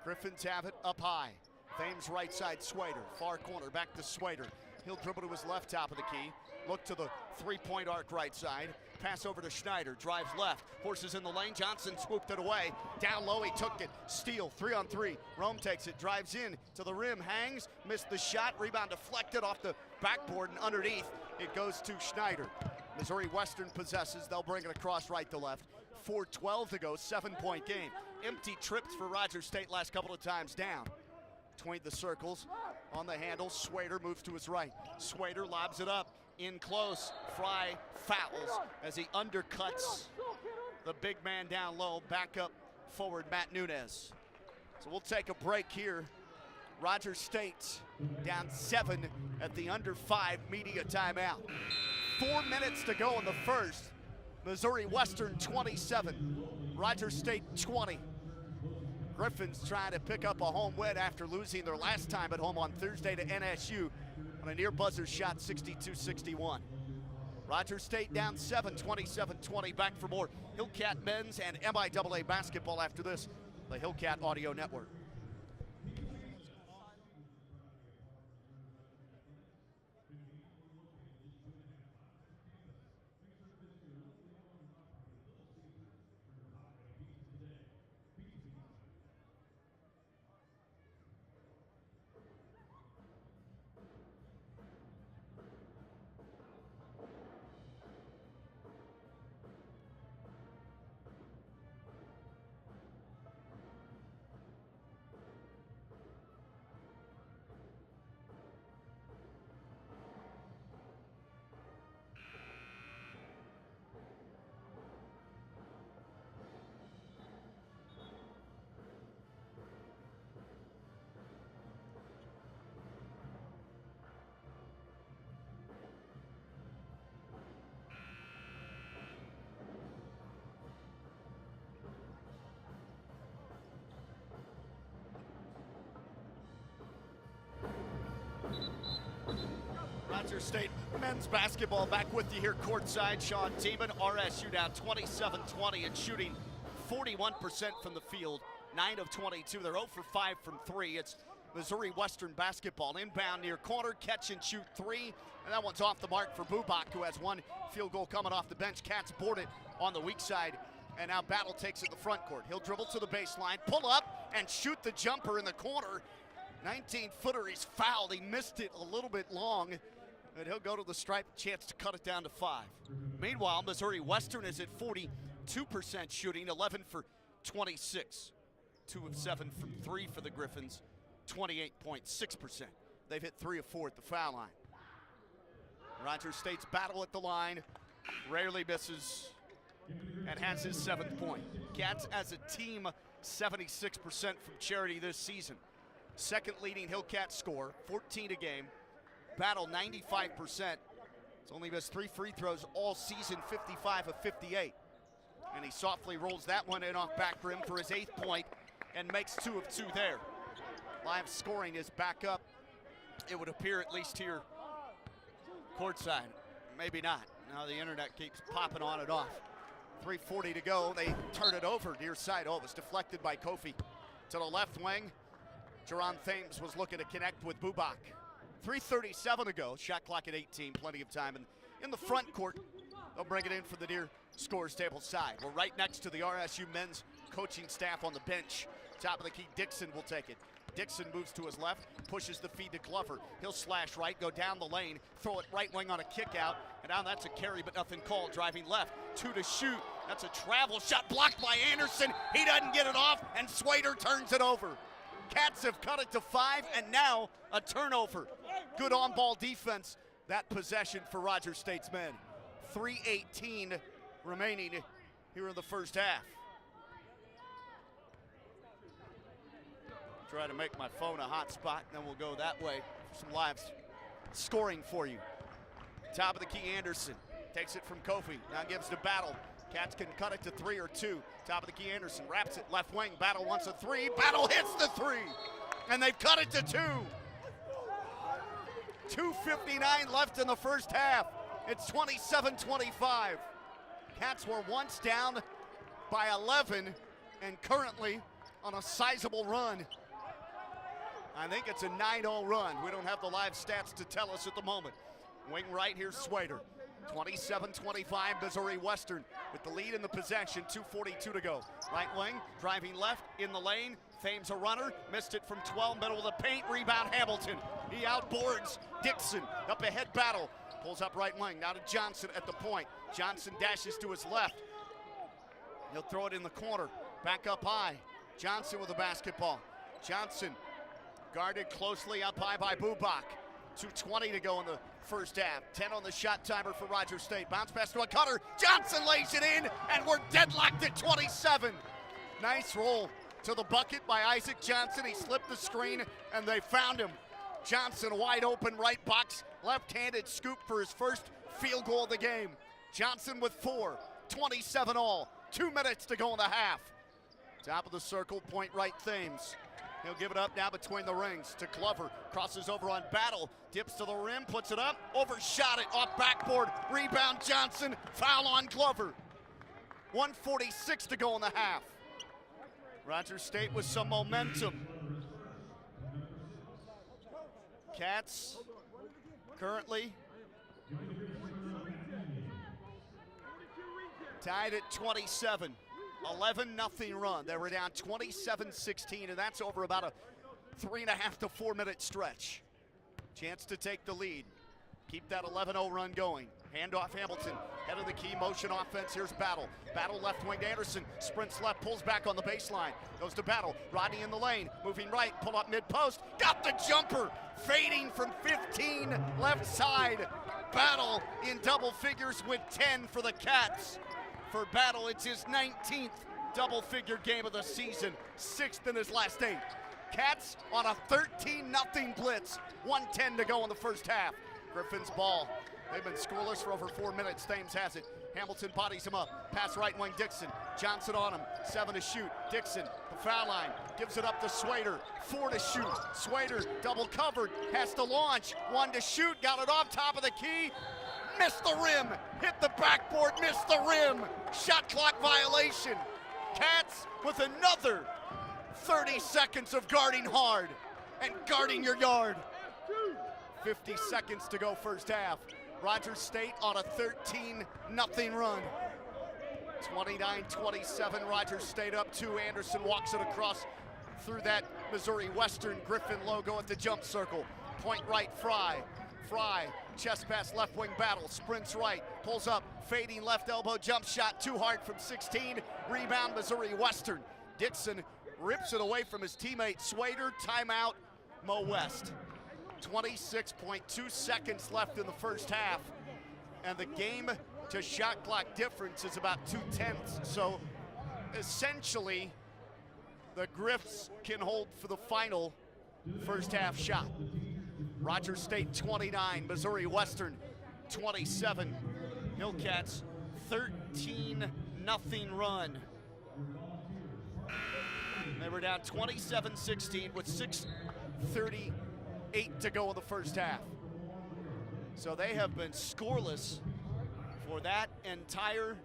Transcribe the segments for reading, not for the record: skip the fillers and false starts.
Griffins have it up high. Thames right side, Swader. Far corner, back to Swader. He'll dribble to his left, top of the key. Look to the three-point arc right side. Pass over to Schneider, drives left. Horses in the lane, Johnson swooped it away. Down low, he took it. Steal, 3-on-3. Rome takes it, drives in to the rim, hangs, missed the shot. Rebound deflected off the backboard and underneath. It goes to Schneider. Missouri Western possesses. They'll bring it across right to left. 4:12 to go, 7-point game. Empty trips for Rogers State last couple of times down. Between the circles, on the handle, Swader moves to his right. Swader lobs it up, in close. Fry fouls as he undercuts the big man down low. Back up forward, Matt Nunez. So we'll take a break here. Rogers State down 7 at the under 5 media timeout. 4 minutes to go in the first. Missouri Western 27, Rogers State 20. Griffins trying to pick up a home win after losing their last time at home on Thursday to NSU on a near buzzer shot, 62-61. Rogers State down 7, 27-20. Back for more Hillcat men's and MIAA basketball after this, the Hillcat Audio Network. Rogers State men's basketball back with you here courtside. Sean Tiemann, RSU down 27-20 and shooting 41% from the field, 9 of 22. They're 0 for 5 from 3. It's Missouri Western basketball. Inbound near corner, catch and shoot 3. And that one's off the mark for Bubak, who has 1 field goal coming off the bench. Cats board it on the weak side. And now Battle takes it to the front court. He'll dribble to the baseline, pull up, and shoot the jumper in the corner. 19-footer, he's fouled. He missed it a little bit long. And he'll go to the stripe, chance to cut it down to 5. Meanwhile, Missouri Western is at 42% shooting, 11 for 26. 2 of 7 from 3 for the Griffins, 28.6%. They've hit 3 of 4 at the foul line. Rogers State's Battle at the line, rarely misses, and has his 7th point. Cats as a team, 76% from charity this season. Second leading Hillcat score, 14 a game. Battle 95%. It's only missed 3 free throws all season, 55 of 58. And he softly rolls that one in off back rim for his 8th point and makes 2 of 2 there. Live scoring is back up. It would appear, at least here courtside. Maybe not. Now the internet keeps popping on and off. 3:40 to go. They turn it over near side. Oh, it was deflected by Kofi to the left wing. Jerron Thames was looking to connect with Bubak. 3:37 to go, shot clock at 18, plenty of time. And in the front court, they'll bring it in for the near scores table side. We're right next to the RSU men's coaching staff on the bench. Top of the key, Dixon will take it. Dixon moves to his left, pushes the feed to Glover. He'll slash right, go down the lane, throw it right wing on a kick out, and now that's a carry, but nothing called. Driving left, 2 to shoot. That's a travel shot blocked by Anderson. He doesn't get it off, and Swader turns it over. Cats have cut it to 5, and now a turnover. Good on-ball defense, that possession for Rogers State's men. 3:18 remaining here in the first half. Try to make my phone a hot spot, and then we'll go that way for some live scoring for you. Top of the key, Anderson takes it from Kofi, now gives to Battle. Cats can cut it to 3 or 2. Top of the key, Anderson wraps it left wing. Battle wants a 3. Battle hits the 3. And they've cut it to 2. 2:59 left in the first half. It's 27-25. Cats were once down by 11 and currently on a sizable run. I think it's a 9-0 run. We don't have the live stats to tell us at the moment. Wing right, here's Swader. 27-25, Missouri Western with the lead in the possession, 2:42 to go. Right wing, driving left, in the lane, Thames a runner, missed it from 12, middle of the paint, rebound Hamilton. He outboards Dixon, up ahead Battle, pulls up right wing, now to Johnson at the point. Johnson dashes to his left. He'll throw it in the corner, back up high. Johnson with the basketball. Johnson guarded closely up high by Bubak. 2:20 to go in the first half. 10 on the shot timer for Rogers State. Bounce pass to a cutter. Johnson lays it in, and we're deadlocked at 27. Nice roll to the bucket by Isaac Johnson. He slipped the screen, and they found him. Johnson wide open, right box, left-handed scoop for his first field goal of the game. Johnson with 4, 27 all. 2 minutes to go in the half. Top of the circle, point right Thames. He'll give it up now between the rings to Glover. Crosses over on Battle. Dips to the rim, puts it up. Overshot it off backboard. Rebound Johnson. Foul on Glover. 1:46 to go in the half. Rogers State with some momentum. Cats currently tied at 27. 11-0 run. They were down 27-16, and that's over about a 3.5 to 4 minute stretch. Chance to take the lead. Keep that 11-0 run going. Handoff Hamilton, head of the key, motion offense. Here's Battle. Battle left wing to Anderson. Sprints left, pulls back on the baseline. Goes to Battle. Rodney in the lane, moving right, pull up mid-post. Got the jumper, fading from 15 left side. Battle in double figures with 10 for the Cats. For Battle, it's his 19th double-figure game of the season, 6th in his last 8. Cats on a 13-0 blitz, 1:10 to go in the first half. Griffin's ball. They've been scoreless for over 4 minutes. Thames has it. Hamilton bodies him up. Pass right wing Dixon. Johnson on him. 7 to shoot. Dixon, the foul line. Gives it up to Swader. 4 to shoot. Swader double covered. Has to launch. 1 to shoot. Got it off top of the key. Missed the rim, hit the backboard, missed the rim. Shot clock violation. Cats with another 30 seconds of guarding hard and guarding your yard. 50 seconds to go first half. Rogers State on a 13-0 run. 29-27, Rogers State up 2. Anderson walks it across through that Missouri Western Griffin logo at the jump circle. Point right, Fry. Fry, chest pass left wing Battle, sprints right, pulls up, fading left elbow jump shot, too hard from 16, rebound Missouri Western. Dixon rips it away from his teammate Swader, timeout Mo West. 26.2 seconds left in the first half, and the game to shot clock difference is about 2/10, so essentially the Griffs can hold for the final first half shot. Rogers State 29, Missouri Western 27. Hillcats 13-0 run. They were down 27-16 with 6:38 to go in the first half. So they have been scoreless for that entire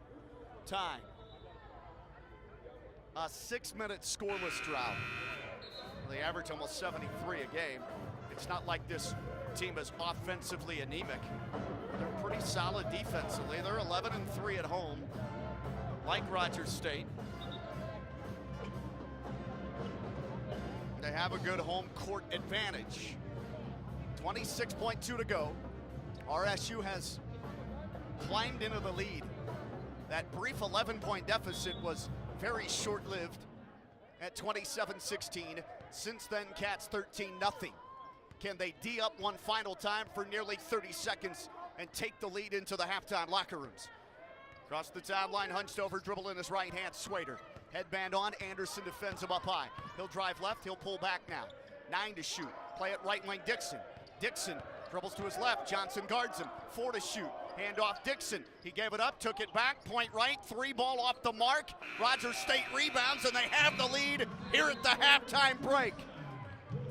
time. A 6-minute scoreless drought. They average almost 73 a game. It's not like this team is offensively anemic. They're pretty solid defensively. They're 11-3 at home, like Rogers State. They have a good home court advantage. 26.2 to go. RSU has climbed into the lead. That brief 11-point deficit was very short-lived at 27-16. Since then, Cats 13-0. Can they D up one final time for nearly 30 seconds and take the lead into the halftime locker rooms? Across the timeline, hunched over, dribble in his right hand, Swader. Headband on, Anderson defends him up high. He'll drive left, he'll pull back now. 9 to shoot, play it right wing Dixon. Dixon dribbles to his left, Johnson guards him. 4 to shoot, handoff Dixon. He gave it up, took it back, point right, 3 ball off the mark. Rogers State rebounds and they have the lead here at the halftime break.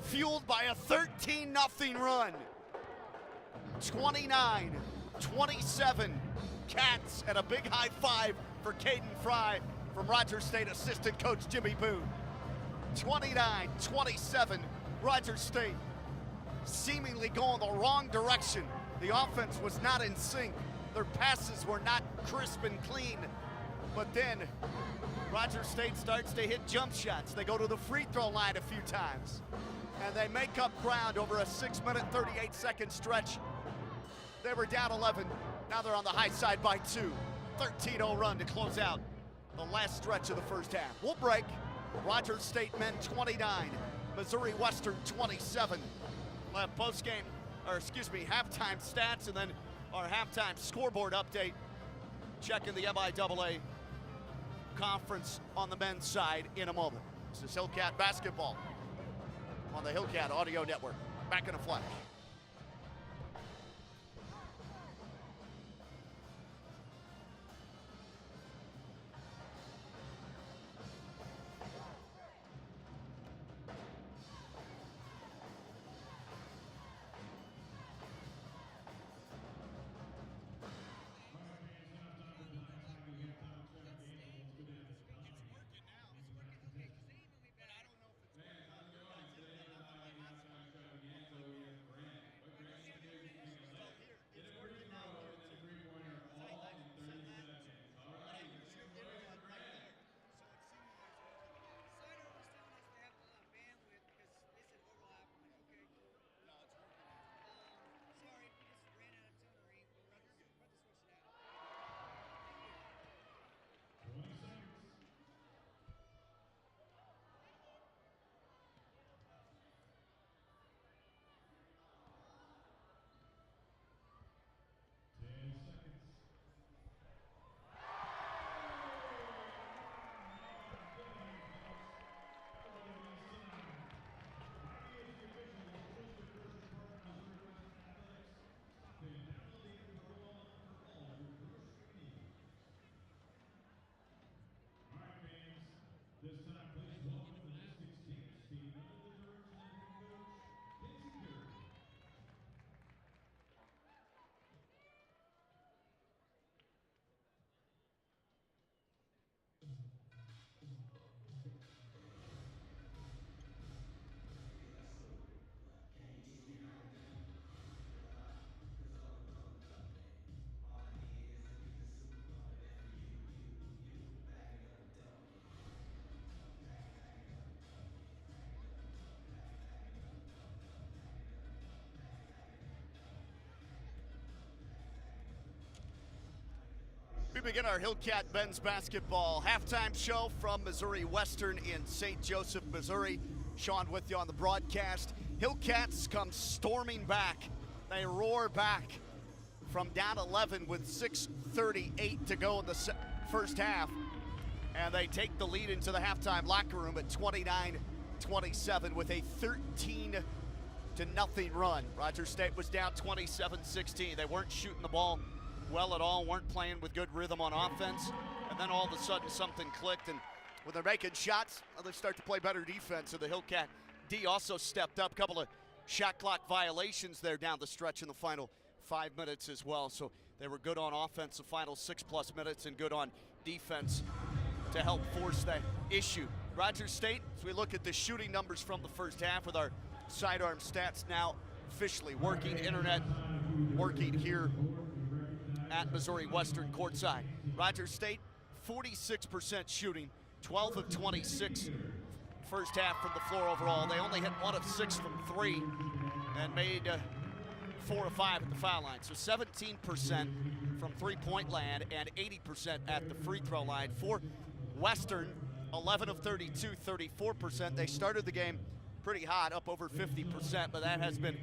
Fueled by a 13-0 run. 29-27, Cats, and a big high five for Caden Fry from Rogers State assistant coach Jimmy Boone. 29-27, Rogers State seemingly going the wrong direction. The offense was not in sync. Their passes were not crisp and clean. But then Rogers State starts to hit jump shots. They go to the free throw line a few times. And they make up ground over a 6-minute, 38-second stretch. They were down 11. Now they're on the high side by 2. 13-0 run to close out the last stretch of the first half. We'll break. Rogers State men 29, Missouri Western 27. We'll have halftime stats and then our halftime scoreboard update. Checking the MIAA conference on the men's side in a moment. This is Hillcat basketball on the Hillcat Audio Network. Back in a flash. We begin our Hillcat men's basketball halftime show from Missouri Western in St. Joseph, Missouri. Sean with you on the broadcast. Hillcats come storming back. They roar back from down 11 with 6:38 to go in the first half. And they take the lead into the halftime locker room at 29-27 with a 13-0 run. Rogers State was down 27-16. They weren't shooting the ball well at all, weren't playing with good rhythm on offense, and then all of a sudden something clicked, and when they're making shots, they start to play better defense. So the Hillcat D also stepped up. A couple of shot clock violations there down the stretch in the final 5 minutes as well. So they were good on offense the final 6+ minutes and good on defense to help force that issue. Rogers State, as we look at the shooting numbers from the first half with our sidearm stats now officially working, internet working here at Missouri Western courtside. Rogers State, 46% shooting, 12 of 26 first half from the floor overall. They only hit 1 of 6 from 3 and made 4 of 5 at the foul line. So 17% from three-point land and 80% at the free throw line. For Western, 11 of 32, 34%. They started the game pretty hot, up over 50%, but that has been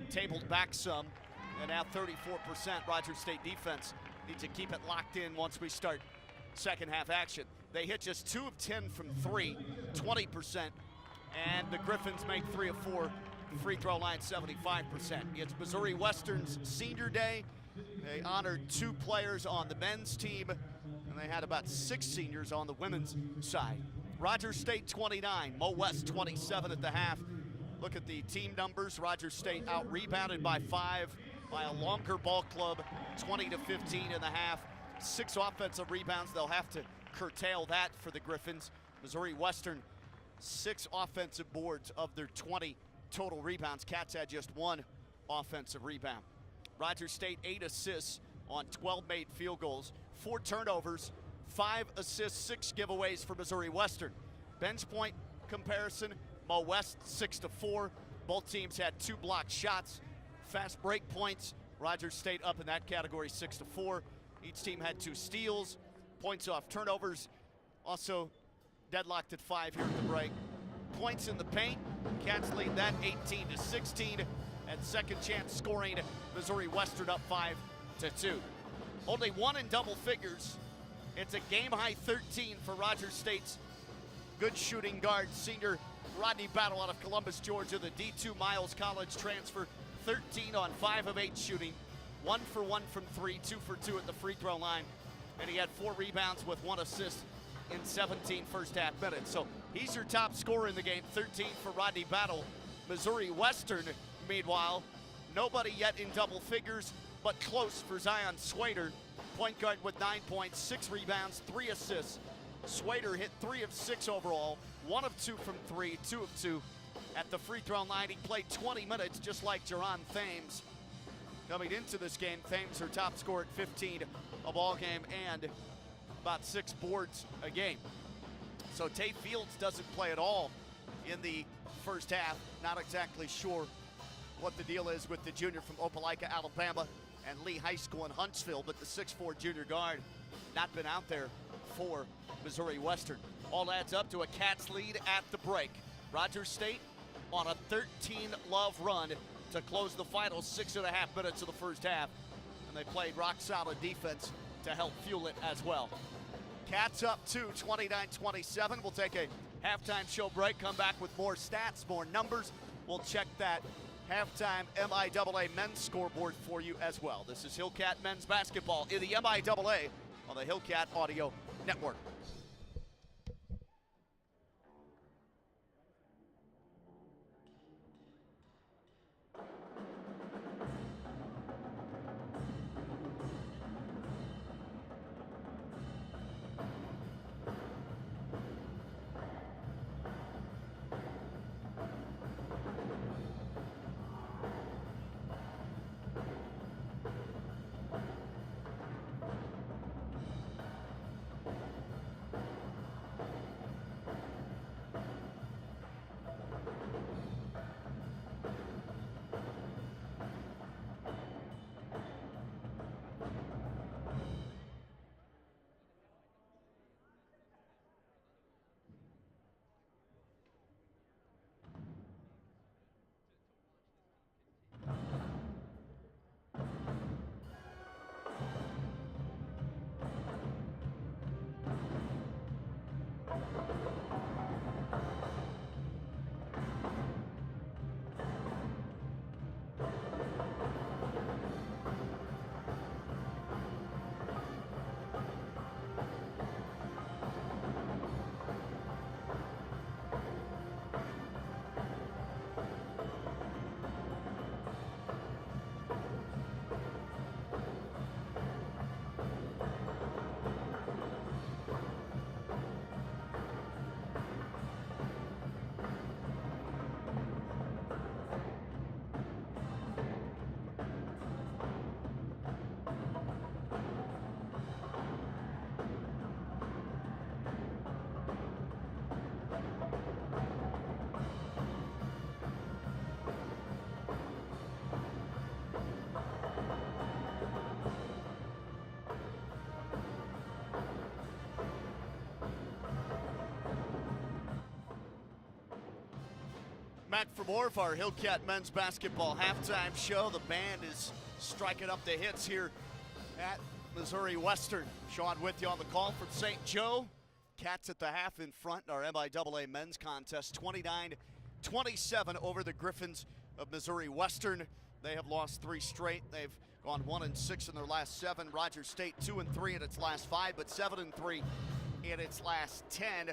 tabled back some. And now 34%. Rogers State defense needs to keep it locked in once we start second half action. They hit just 2 of 10 from 3, 20%. And the Griffins make 3 of 4, free throw line 75%. It's Missouri Western's senior day. They honored 2 players on the men's team, and they had about 6 seniors on the women's side. Rogers State 29, Mo West 27 at the half. Look at the team numbers. Rogers State out-rebounded by 5 by a longer ball club, 20-15 in the half. 6 offensive rebounds. They'll have to curtail that for the Griffins. Missouri Western 6 offensive boards of their 20 total rebounds. Cats had just 1 offensive rebound. Rogers State 8 assists on 12 made field goals, 4 turnovers, 5 assists, 6 giveaways for Missouri Western. Bench point comparison, Mo West 6-4. Both teams had 2 blocked shots. Fast break points, Rogers State up in that category 6-4. Each team had 2 steals. Points off turnovers, also deadlocked at 5 here at the break. Points in the paint, Cats lead that 18-16. And second chance scoring, Missouri Western up 5-2. Only 1 in double figures. It's a game-high 13 for Rogers State's good shooting guard, senior Rodney Battle out of Columbus, Georgia, the D2 Miles College transfer. 13 on 5 of 8 shooting, 1 for 1 from 3, 2 for 2 at the free throw line. And he had 4 rebounds with 1 assist in 17 first half minutes. So he's your top scorer in the game, 13 for Rodney Battle. Missouri Western, meanwhile, nobody yet in double figures, but close for Zion Swader. Point guard with 9 points, 6 rebounds, 3 assists. Swader hit 3 of 6 overall, 1 of 2 from 3, 2 of 2 at the free throw line. He played 20 minutes just like Jerron Thames. Coming into this game, Thames her top scorer at 15 a ball game and about 6 boards a game. So Tay Fields doesn't play at all in the first half. Not exactly sure what the deal is with the junior from Opelika, Alabama, and Lee High School in Huntsville, but the 6'4" junior guard not been out there for Missouri Western. All adds up to a Cats lead at the break. Rogers State on a 13-love run to close the final 6.5 minutes of the first half, and they played rock-solid defense to help fuel it as well. Cats up 2, 29-27. We'll take a halftime show break, come back with more stats, more numbers. We'll check that halftime MIAA men's scoreboard for you as well. This is Hillcat men's basketball in the MIAA on the Hillcat Audio Network. Back for more of our Hillcat men's basketball halftime show. The band is striking up the hits here at Missouri Western. Sean with you on the call from St. Joe. Cats at the half in front in our MIAA men's contest, 29-27 over the Griffins of Missouri Western. They have lost 3 straight. They've gone 1-6 in their last 7. Rogers State 2-3 in its last 5, but 7-3 in its last 10.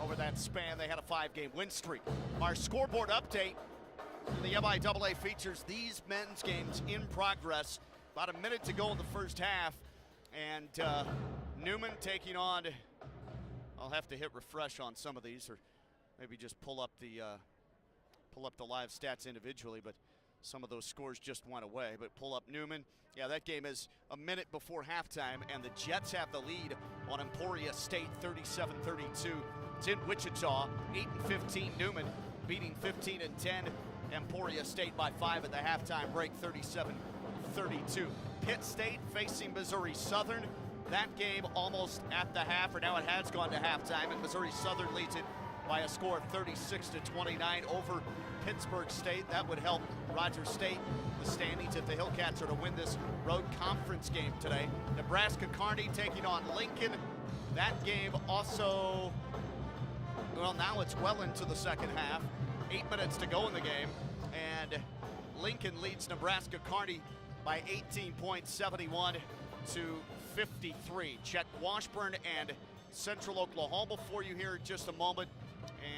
Over that span, they had a 5-game win streak. Our scoreboard update for the MIAA features these men's games in progress. About a minute to go in the first half, and Newman taking on, I'll have to hit refresh on some of these, or maybe just pull up the live stats individually, but some of those scores just went away. But pull up Newman. Yeah, that game is a minute before halftime, and the Jets have the lead on Emporia State 37-32. It's in Wichita, 8-15 Newman beating 15-10 Emporia State by 5 at the halftime break, 37-32. Pitt State facing Missouri Southern. That game almost at the half, or now it has gone to halftime, and Missouri Southern leads it by a score of 36-29 over Pittsburgh State. That would help Rogers State, the standings, if the Hillcats are to win this road conference game today. Nebraska Kearney taking on Lincoln. That game also, well, now it's well into the second half. 8 minutes to go in the game, and Lincoln leads Nebraska Kearney by 18 points, 71-53. Check Washburn and Central Oklahoma for you here in just a moment.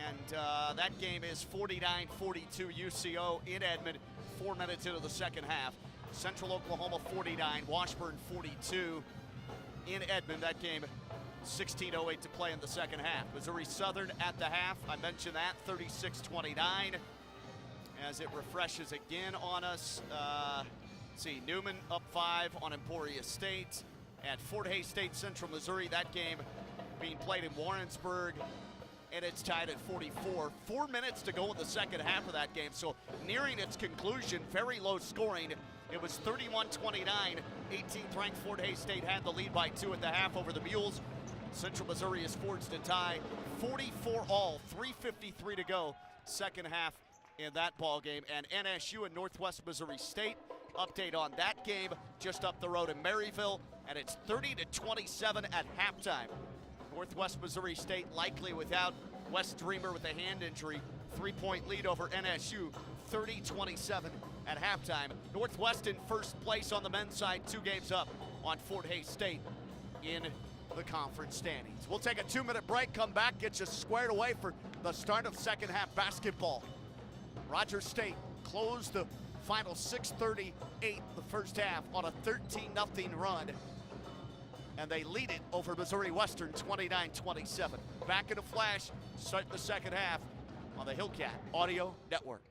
And that game is 49-42 UCO in Edmond, 4 minutes into the second half. Central Oklahoma 49, Washburn 42 in Edmond. That game 16:08 to play in the second half. Missouri Southern at the half, I mentioned that, 36-29. As it refreshes again on us. See, Newman up 5 on Emporia State. At Fort Hays State Central Missouri, that game being played in Warrensburg, and it's tied at 44. 4 minutes to go in the second half of that game, so nearing its conclusion, very low scoring. It was 31-29. 18th ranked Fort Hays State had the lead by 2 at the half over the Mules. Central Missouri has forged a tie, 44 all, 3:53 to go, second half in that ball game. And NSU and Northwest Missouri State, update on that game just up the road in Maryville, and it's 30-27 at halftime. Northwest Missouri State likely without Wes Dreamer with a hand injury. 3-point lead over NSU, 30-27 at halftime. Northwest in first place on the men's side, 2 games up on Fort Hays State in the conference standings. We'll take a 2-minute break, come back, get you squared away for the start of second half basketball. Rogers State closed the final 6:38 the first half on a 13-0 run, and they lead it over Missouri Western 29-27. Back in a flash, start the second half on the Hillcat Audio Network.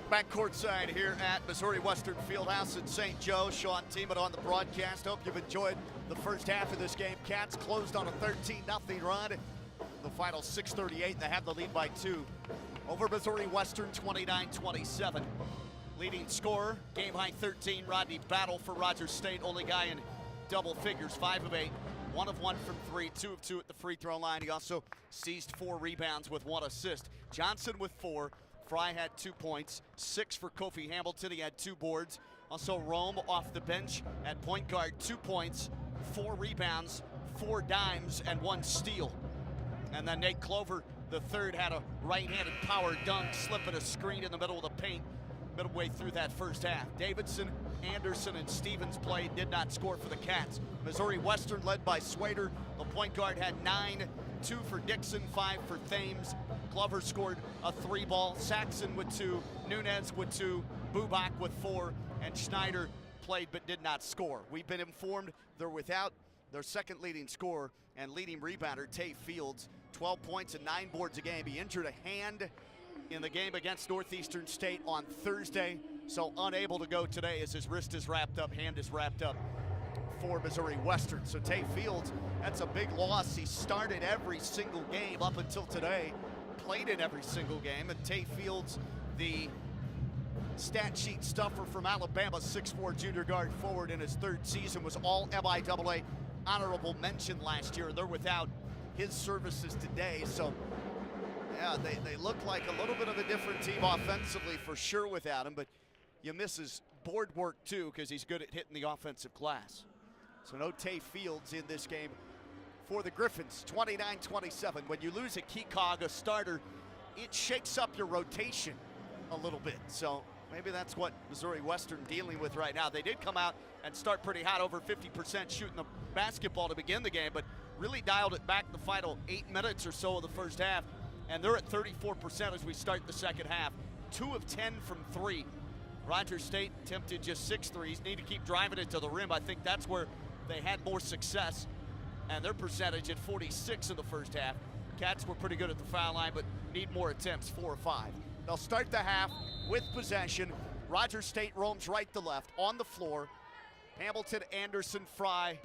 Back courtside here at Missouri Western Fieldhouse in St. Joe. Sean Tiemann on the broadcast. Hope you've enjoyed the first half of this game. Cats closed on a 13-0 run. The final 6:38, they have the lead by 2 over Missouri Western, 29-27. Leading scorer, game high 13, Rodney Battle for Rogers State. Only guy in double figures, 5 of 8. 1 of 1 from 3, 2 of 2 at the free throw line. He also seized 4 rebounds with 1 assist. Johnson with 4. Fry had 2 points, 6 for Kofi Hamilton. He had 2 boards. Also Rome off the bench at point guard, 2 points, 4 rebounds, 4 dimes, and 1 steal. And then Nate Clover, the third, had a right-handed power dunk, slipping a screen in the middle of the paint midway through that first half. Davidson, Anderson, and Stevens played, did not score for the Cats. Missouri Western led by Swader. The point guard had 9, 2 for Dixon, 5 for Thames. Glover scored a 3-ball. Saxon with 2, Nunez with 2, Bubak with 4, and Schneider played but did not score. We've been informed they're without their second leading scorer and leading rebounder, Tay Fields. 12 points and 9 boards a game. He injured a hand in the game against Northeastern State on Thursday, so unable to go today as his wrist is wrapped up, hand is wrapped up for Missouri Western. So Tay Fields, that's a big loss. He started every single game up until today, played in every single game, and Tay Fields, the stat sheet stuffer from Alabama, 6'4" junior guard forward in his third season, was all MIAA honorable mention last year. They're without his services today, so yeah, they look like a little bit of a different team offensively for sure without him, but you miss his board work too because he's good at hitting the offensive glass. So no Tay Fields in this game for the Griffins. 29-27. When you lose a key cog, a starter, it shakes up your rotation a little bit. So maybe that's what Missouri Western dealing with right now. They did come out and start pretty hot, over 50% shooting the basketball to begin the game, but really dialed it back the final 8 minutes or so of the first half. And they're at 34% as we start the second half. 2 of 10 from 3. Rogers State attempted just 6 threes. Need to keep driving it to the rim. I think that's where they had more success. And their percentage at 46 in the first half. Cats were pretty good at the foul line, but need more attempts, 4 or 5. They'll start the half with possession. Rogers State roams right to left on the floor. Hamilton, Anderson, Fry,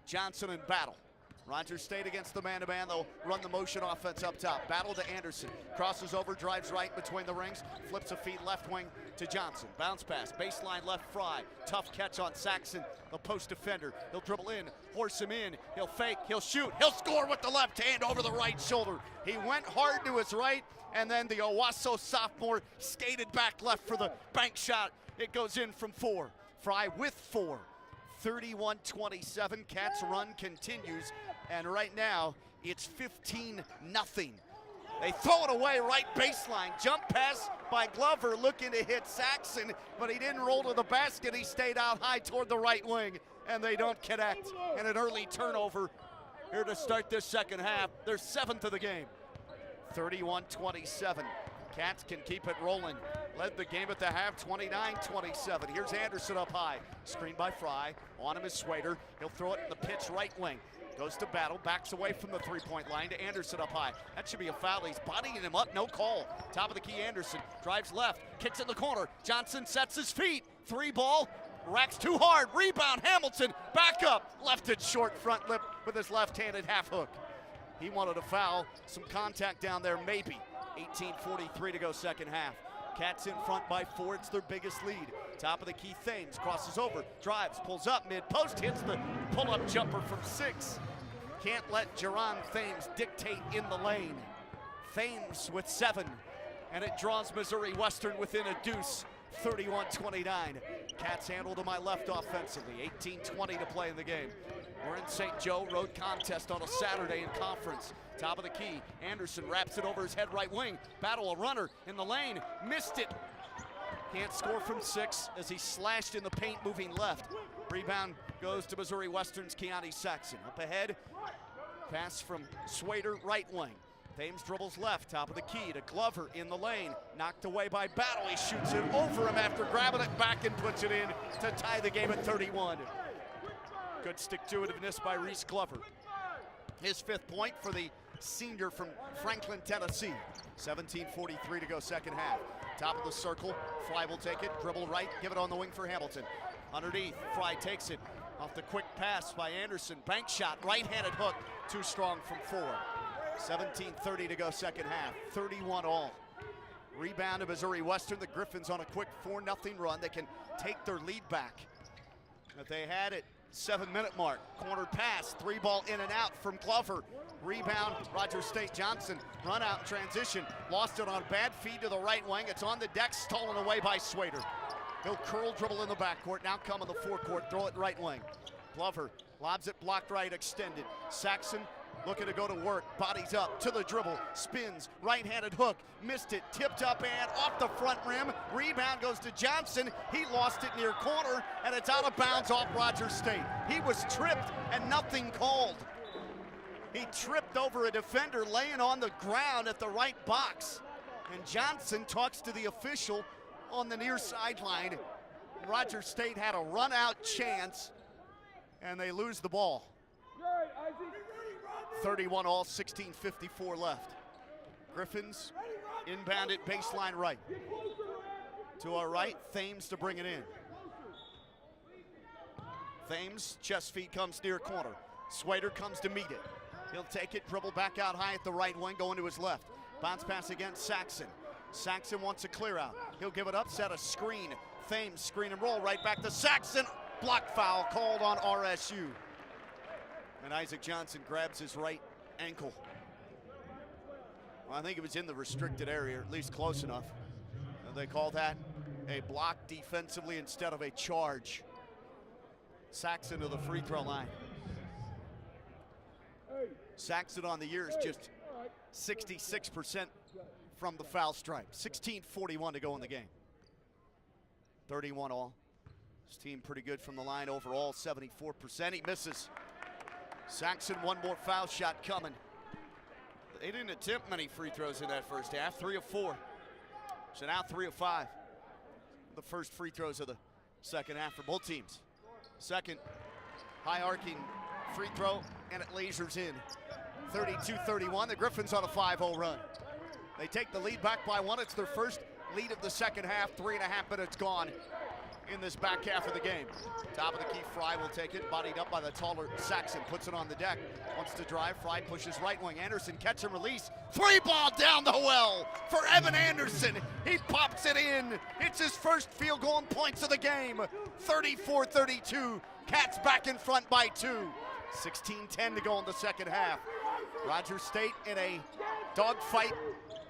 Johnson, and Battle. Rogers State against the man-to-man. They'll run the motion offense up top. Battle to Anderson. Crosses over, drives right between the rings. Flips a feed left wing to Johnson. Bounce pass, baseline left, Fry. Tough catch on Saxon, the post defender. He'll dribble in, horse him in. He'll fake, he'll shoot. He'll score with the left hand over the right shoulder. He went hard to his right, and then the Owasso sophomore skated back left for the bank shot. It goes in from 4. Fry with 4. 31-27. Cats run continues, and right now it's 15-0. They throw it away right baseline. Jump pass by Glover looking to hit Saxon, but he didn't roll to the basket. He stayed out high toward the right wing, and they don't connect. And an early turnover here to start this second half. Their 7th of the game. 31-27. Cats can keep it rolling. Led the game at the half, 29-27. Here's Anderson up high. Screen by Fry. On him is Swader. He'll throw it in the pitch right wing. Goes to Battle, backs away from the three-point line to Anderson up high. That should be a foul. He's bodying him up, no call. Top of the key, Anderson drives left, kicks in the corner. Johnson sets his feet. 3 ball, racks too hard. Rebound, Hamilton, back up. Left it short, front lip with his left-handed half hook. He wanted a foul. Some contact down there, maybe. 18:43 to go second half. Cats in front by 4, it's their biggest lead. Top of the key, Thames crosses over, drives, pulls up, mid-post, hits the pull-up jumper from 6. Can't let Jerron Thames dictate in the lane. Thames with 7, and it draws Missouri Western within a deuce, 31-29. Cats handle to my left offensively, 18:20 to play in the game. We're in St. Joe, road contest on a Saturday in conference. Top of the key, Anderson wraps it over his head right wing. Battle a runner in the lane, missed it. Can't score from 6 as he slashed in the paint moving left. Rebound goes to Missouri Western's Keani Saxon. Up ahead, pass from Swader right wing. Thames dribbles left, top of the key to Glover in the lane. Knocked away by Battle, he shoots it over him after grabbing it back and puts it in to tie the game at 31. Good stick-to-itiveness by Reese Glover. His 5th point for the senior from Franklin, Tennessee. 17:43 to go second half. Top of the circle, Fry will take it, dribble right, give it on the wing for Hamilton. Underneath, Fry takes it off the quick pass by Anderson. Bank shot, right-handed hook, too strong from 4. 17:30 to go second half, 31 all. Rebound to Missouri Western. The Griffins on a quick 4-0 run. They can take their lead back that they had at 7-minute mark. Corner pass, 3 ball in and out from Glover. Rebound, Rogers State. Johnson, run out transition. Lost it on a bad feed to the right wing. It's on the deck, stolen away by Swader. He'll curl dribble in the backcourt, now come in the forecourt, throw it right wing. Glover lobs it blocked right, extended. Saxon looking to go to work, bodies up to the dribble, spins, right-handed hook, missed it, tipped up and off the front rim. Rebound goes to Johnson. He lost it near corner, and it's out of bounds off Rogers State. He was tripped and nothing called. He tripped over a defender laying on the ground at the right box. And Johnson talks to the official on the near sideline. Rogers State had a run-out chance, and they lose the ball. 31 all, 16:54 left. Griffins inbound at baseline right. To our right, Thames to bring it in. Thames, chest feed comes near corner. Swader comes to meet it. He'll take it, dribble back out high at the right wing, going to his left. Bounce pass against Saxon. Saxon wants a clear out. He'll give it up, set a screen. Thames screen and roll right back to Saxon. Block foul called on RSU. And Isaac Johnson grabs his right ankle. Well, I think it was in the restricted area, or at least close enough. And they call that a block defensively instead of a charge. Saxon to the free throw line. Saxon on the year is just 66% from the foul stripe. 16:41 to go in the game. 31 all. His team pretty good from the line overall, 74%. He misses. Saxon, one more foul shot coming. They didn't attempt many free throws in that first half, 3 of 4. So now 3 of 5. The first free throws of the second half for both teams. Second, high arcing free throw, and it lasers in. 32-31, the Griffins on a 5-0 run. They take the lead back by 1. It's their first lead of the second half. 3.5 minutes gone in this back half of the game. Top of the key, Fry will take it, bodied up by the taller Saxon, puts it on the deck, wants to drive, Fry pushes right wing, Anderson catch and release, 3-ball down the well for Evan Anderson. He pops it in. It's his first field goal and points of the game. 34-32, Cats back in front by 2. 16-10 to go in the second half. Rogers State in a dogfight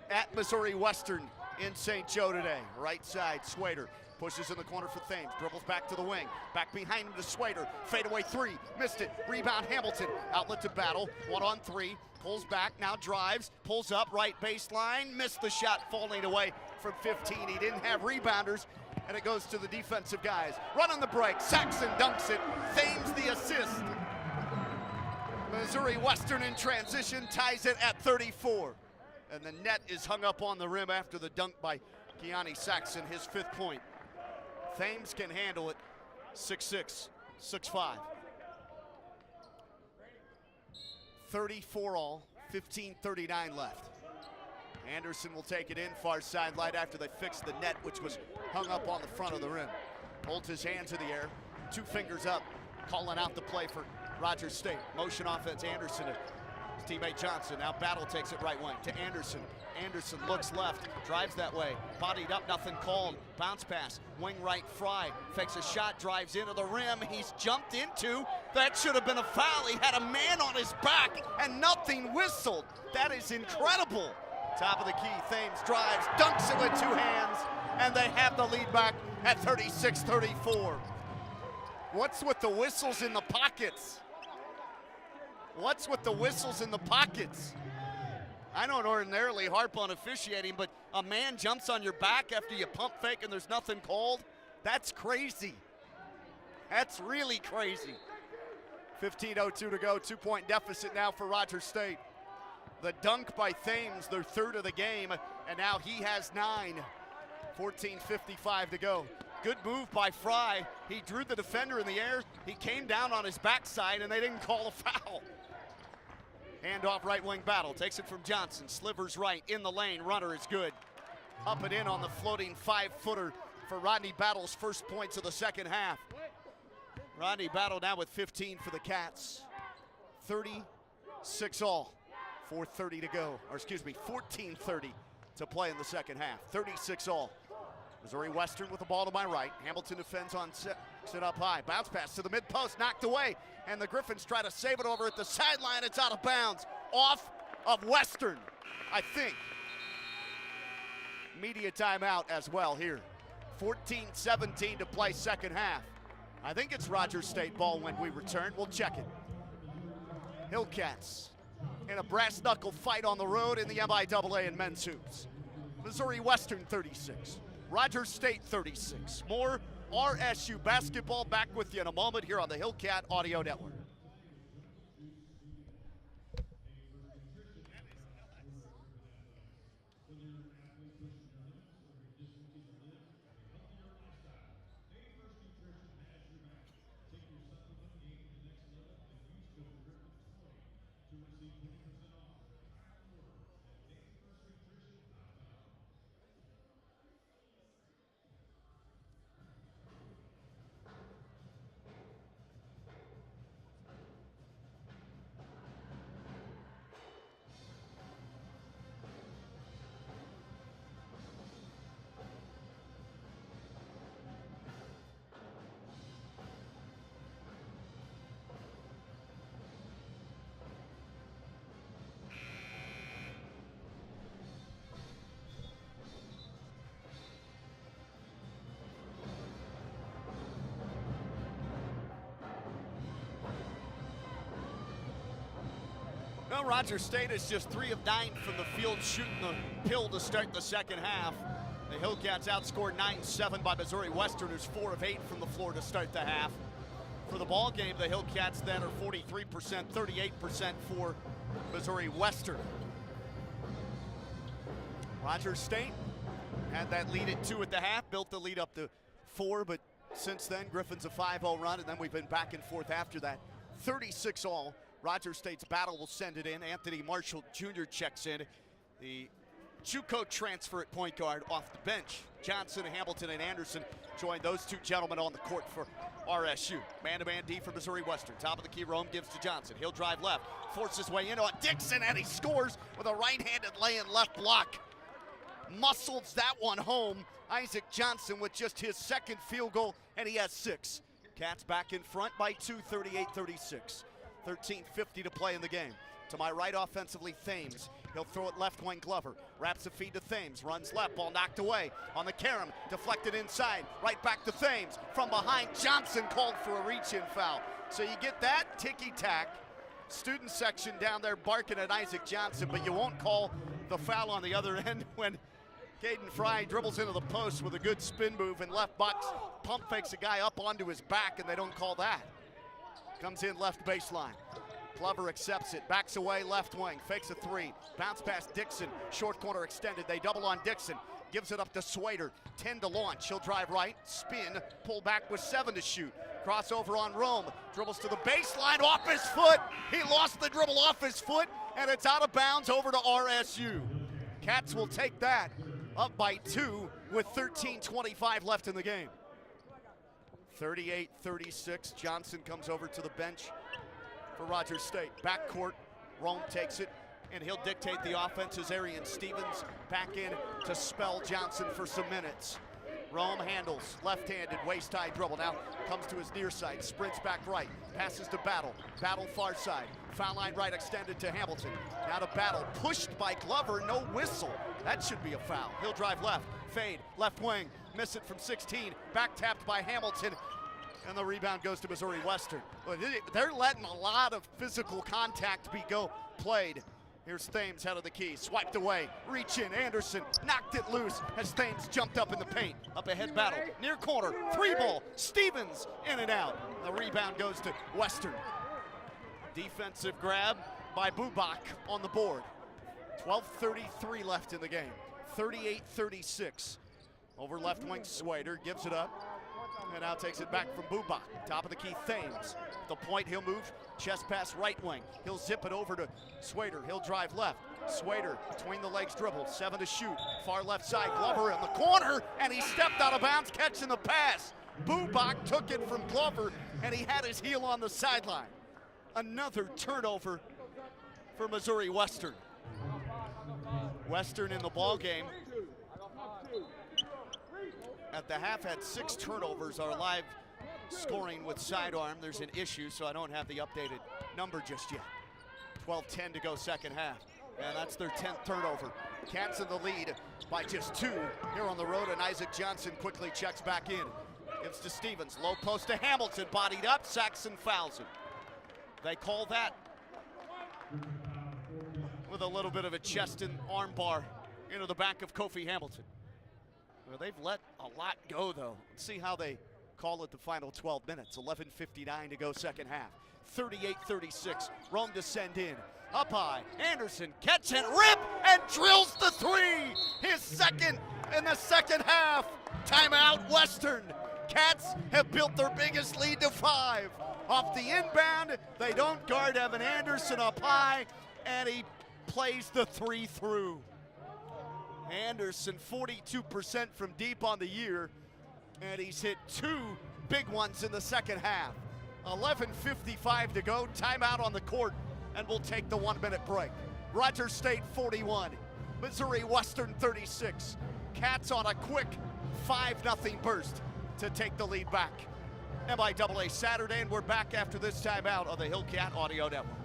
at Missouri Western in St. Joe today. Right side, Swader pushes in the corner for Thames, dribbles back to the wing, back behind him to Swader, fadeaway 3, missed it, rebound Hamilton, outlet to Battle, 1-on-3, pulls back, now drives, pulls up, right baseline, missed the shot, falling away from 15. He didn't have rebounders, and it goes to the defensive guys. Run on the break, Saxon dunks it, Thames the assist. Missouri Western in transition ties it at 34. And the net is hung up on the rim after the dunk by Keani Saxon, his 5th point. Thames can handle it, 6'6", 6'5". 34 all, 15:39 left. Anderson will take it in, far sideline after they fix the net, which was hung up on the front of the rim. Holds his hands in the air, 2 fingers up, calling out the play for Rogers State. Motion offense, Anderson. His teammate Johnson, now Battle takes it right wing to Anderson. Anderson looks left, drives that way, bodied up, nothing called. Bounce pass, wing right, Fry fakes a shot, drives into the rim. He's jumped into, that should have been a foul. He had a man on his back and nothing whistled. That is incredible. Top of the key, Thames drives, dunks it with 2 hands, and they have the lead back at 36-34. What's with the whistles in the pockets? What's with the whistles in the pockets? I don't ordinarily harp on officiating, but a man jumps on your back after you pump fake and there's nothing called? That's crazy. That's really crazy. 15:02 to go, 2-point deficit now for Rogers State. The dunk by Thames, their 3rd of the game, and now he has 9. 14:55 to go. Good move by Fry. He drew the defender in the air. He came down on his backside and they didn't call a foul. Handoff right wing, Battle takes it from Johnson, slivers right in the lane, runner is good. Up and in on the floating 5-footer for Rodney Battle's first points of the second half. Rodney Battle now with 15 for the Cats. 36 all, 4:30 to go, or excuse me, 14:30 to play in the second half. 36 all. Missouri Western with the ball to my right. Hamilton defends on set up high. Bounce pass to the mid post, knocked away, and the Griffins try to save it over at the sideline. It's out of bounds, off of Western, I think. Media timeout as well here. 14:17 to play second half. I think it's Rogers State ball when we return. We'll check it. Hillcats in a brass knuckle fight on the road in the MIAA in men's hoops. Missouri Western 36. Rogers State 36. More RSU basketball back with you in a moment here on the Hillcat Audio Network. Well, Rogers State is just 3 of 9 from the field, shooting the pill to start the second half. The Hillcats outscored 9-7 by Missouri Western, who's 4 of 8 from the floor to start the half. For the ball game, the Hillcats then are 43%, 38% for Missouri Western. Rogers State had that lead at 2 at the half, built the lead up to 4, but since then, Griffin's a 5-0 run, and then we've been back and forth after that. 36 all. Rogers State's battle will send it in. Anthony Marshall Jr. checks in. The JUCO transfer at point guard off the bench. Johnson, Hamilton, and Anderson join those two gentlemen on the court for RSU. Man-to-man D for Missouri Western. Top of the key, Rome gives to Johnson. He'll drive left, forces his way in on Dixon, and he scores with a right-handed lay-in left block. Muscles that one home. Isaac Johnson with just his second field goal, and he has 6. Cats back in front by 2, 38-36. 13:50 to play in the game. To my right offensively, Thames. He'll throw it left wing, Glover. Wraps a feed to Thames. Runs left, ball knocked away. On the carom, deflected inside. Right back to Thames. From behind, Johnson called for a reach-in foul. So you get that ticky-tack. Student section down there barking at Isaac Johnson, but you won't call the foul on the other end when Caden Fry dribbles into the post with a good spin move and left box. Pump fakes a guy up onto his back, and they don't call that. Comes in left baseline. Glover accepts it, backs away left wing, fakes a 3. Bounce past Dixon, short corner extended. They double on Dixon, gives it up to Swader. 10 to launch, he'll drive right, spin, pull back with 7 to shoot. Crossover on Rome, dribbles to the baseline, off his foot. He lost the dribble off his foot, and it's out of bounds over to RSU. Cats will take that, up by 2 with 13:25 left in the game. 38-36, Johnson comes over to the bench for Rogers State. Backcourt, Rome takes it, and he'll dictate the offense as Arian Stevens back in to spell Johnson for some minutes. Rome handles, left-handed, waist-high dribble. Now comes to his near side, sprints back right, passes to Battle. Battle far side, foul line right extended to Hamilton. Now to Battle, pushed by Glover, no whistle. That should be a foul. He'll drive left, fade, left wing, miss it from 16, back tapped by Hamilton, and the rebound goes to Missouri Western. They're letting a lot of physical contact be played. Here's Thames, head of the key, swiped away, reach in, Anderson knocked it loose as Thames jumped up in the paint. Up ahead, Battle, near corner, 3 ball, Stevens in and out. The rebound goes to Western. Defensive grab by Bubak on the board. 12:33 left in the game, 38-36. Over left wing, Swader gives it up, and now takes it back from Bubak. Top of the key, Thames. The point, he'll move, chest pass right wing. He'll zip it over to Swader. He'll drive left. Swader, between the legs dribble, 7 to shoot. Far left side, Glover in the corner, and he stepped out of bounds, catching the pass. Bubak took it from Glover, and he had his heel on the sideline. Another turnover for Missouri Western. Western in the ball game at the half had 6 turnovers. Our live scoring with sidearm, there's an issue, so I don't have the updated number just yet. 12:10 to go second half, and that's their 10th turnover. Cats in the lead by just 2 here on the road, and Isaac Johnson quickly checks back in. Gives to Stevens, low post to Hamilton, bodied up, Saxon fouls him. They call that with a little bit of a chest and arm bar into the back of Kofi Hamilton. Well, they've let a lot go, though. Let's see how they call it the final 12 minutes. 11:59 to go second half. 38-36, Rome to send in. Up high, Anderson, catch and rip, and drills the 3. His second in the second half. Timeout, Western. Cats have built their biggest lead to 5. Off the inbound, they don't guard Evan Anderson up high, and he plays the 3 through. Anderson 42% from deep on the year, and he's hit 2 big ones in the second half. 11:55 to go, timeout on the court, and we'll take the 1-minute break. Rogers State 41, Missouri Western 36. Cats on a quick 5-0 burst to take the lead back. MIAA Saturday, and we're back after this timeout on the Hillcat Audio Network.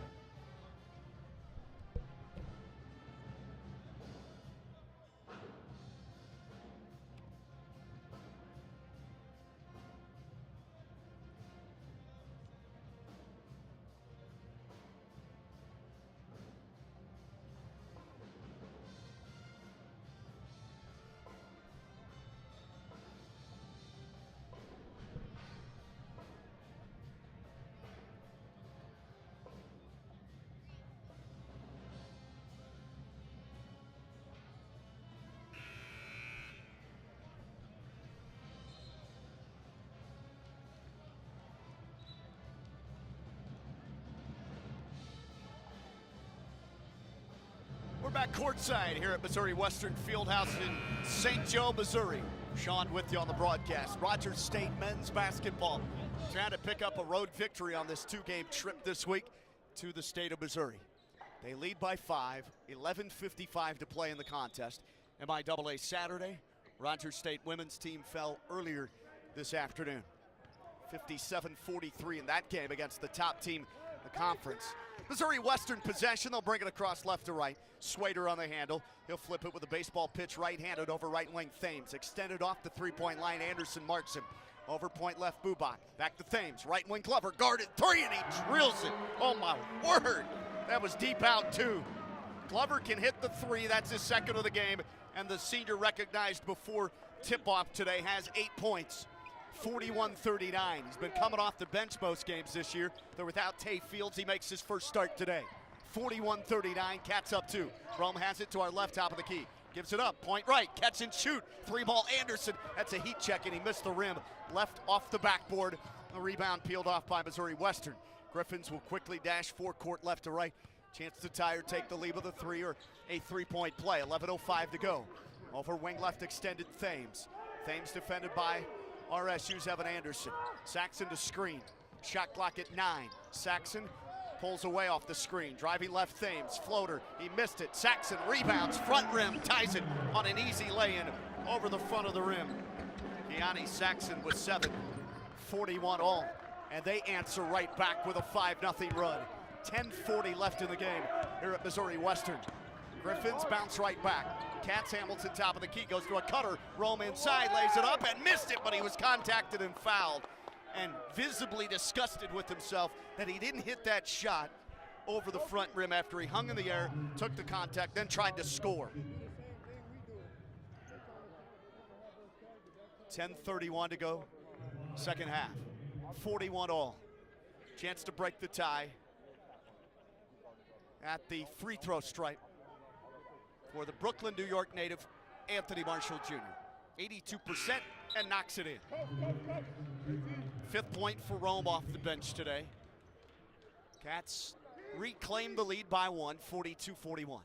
We're back courtside here at Missouri Western Fieldhouse in St. Joe, Missouri. Sean with you on the broadcast. Rogers State men's basketball trying to pick up a road victory on this two-game trip this week to the state of Missouri. They lead by 5, 11:55 to play in the contest. MIAA Saturday, Rogers State women's team fell earlier this afternoon. 57-43 in that game against the top team in the conference. Missouri Western possession, they'll bring it across left to right. Swader on the handle. He'll flip it with a baseball pitch right-handed over right wing Thames. Extended off the three-point line, Anderson marks him. Over point left, Bubak. Back to Thames, right wing Glover, guarded three, and he drills it. Oh my word, that was deep out too. Glover can hit the three, that's his second of the game, and the senior recognized before tip-off today has 8 points. 41-39. He's been coming off the bench most games this year. They're without Tay Fields. He makes his first start today. 41-39, Cats up 2. Rome has it to our left, top of the key. Gives it up, point right, catch and shoot. Three ball Anderson, that's a heat check and he missed the rim. Left off the backboard. The rebound peeled off by Missouri Western. Griffins will quickly dash forecourt left to right. Chance to tie or take the lead with a three or a three-point play. 11:05 to go. Over wing left extended Thames. Thames defended by RSU's Evan Anderson. Saxon to screen. Shot clock at 9. Saxon pulls away off the screen. Driving left Thames. Floater. He missed it. Saxon rebounds. Front rim. Ties it on an easy lay-in over the front of the rim. Keani Saxon with 7. 41 all. And they answer right back with a 5-0 run. 10:40 left in the game here at Missouri Western. Griffins bounce right back. Cats Hamilton top of the key, goes to a cutter. Rome inside, lays it up and missed it, but he was contacted and fouled. And visibly disgusted with himself that he didn't hit that shot over the front rim after he hung in the air, took the contact, then tried to score. 10:31 to go, second half. 41 all. Chance to break the tie at the free throw stripe for the Brooklyn, New York native, Anthony Marshall Jr. 82% and knocks it in. 5th point for Rome off the bench today. Cats reclaim the lead by 1, 42-41.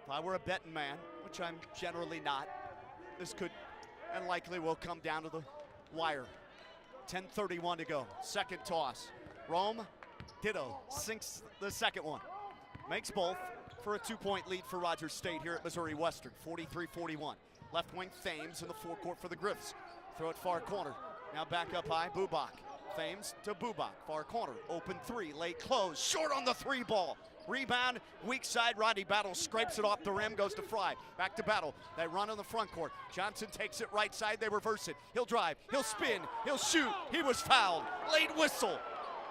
If I were a betting man, which I'm generally not, this could and likely will come down to the wire. 10:31 to go, second toss. Rome, ditto, sinks the second one. Makes both for a 2-point lead for Rogers State here at Missouri Western, 43-41. Left wing Thames in the forecourt for the Griffs. Throw it far corner. Now back up high, Bubak. Thames to Bubak, far corner. Open three, late close, short on the three ball. Rebound, weak side, Rodney Battle scrapes it off the rim, goes to Fry. Back to Battle, they run on the front court. Johnson takes it right side, they reverse it. He'll drive, he'll spin, he'll shoot. He was fouled. Late whistle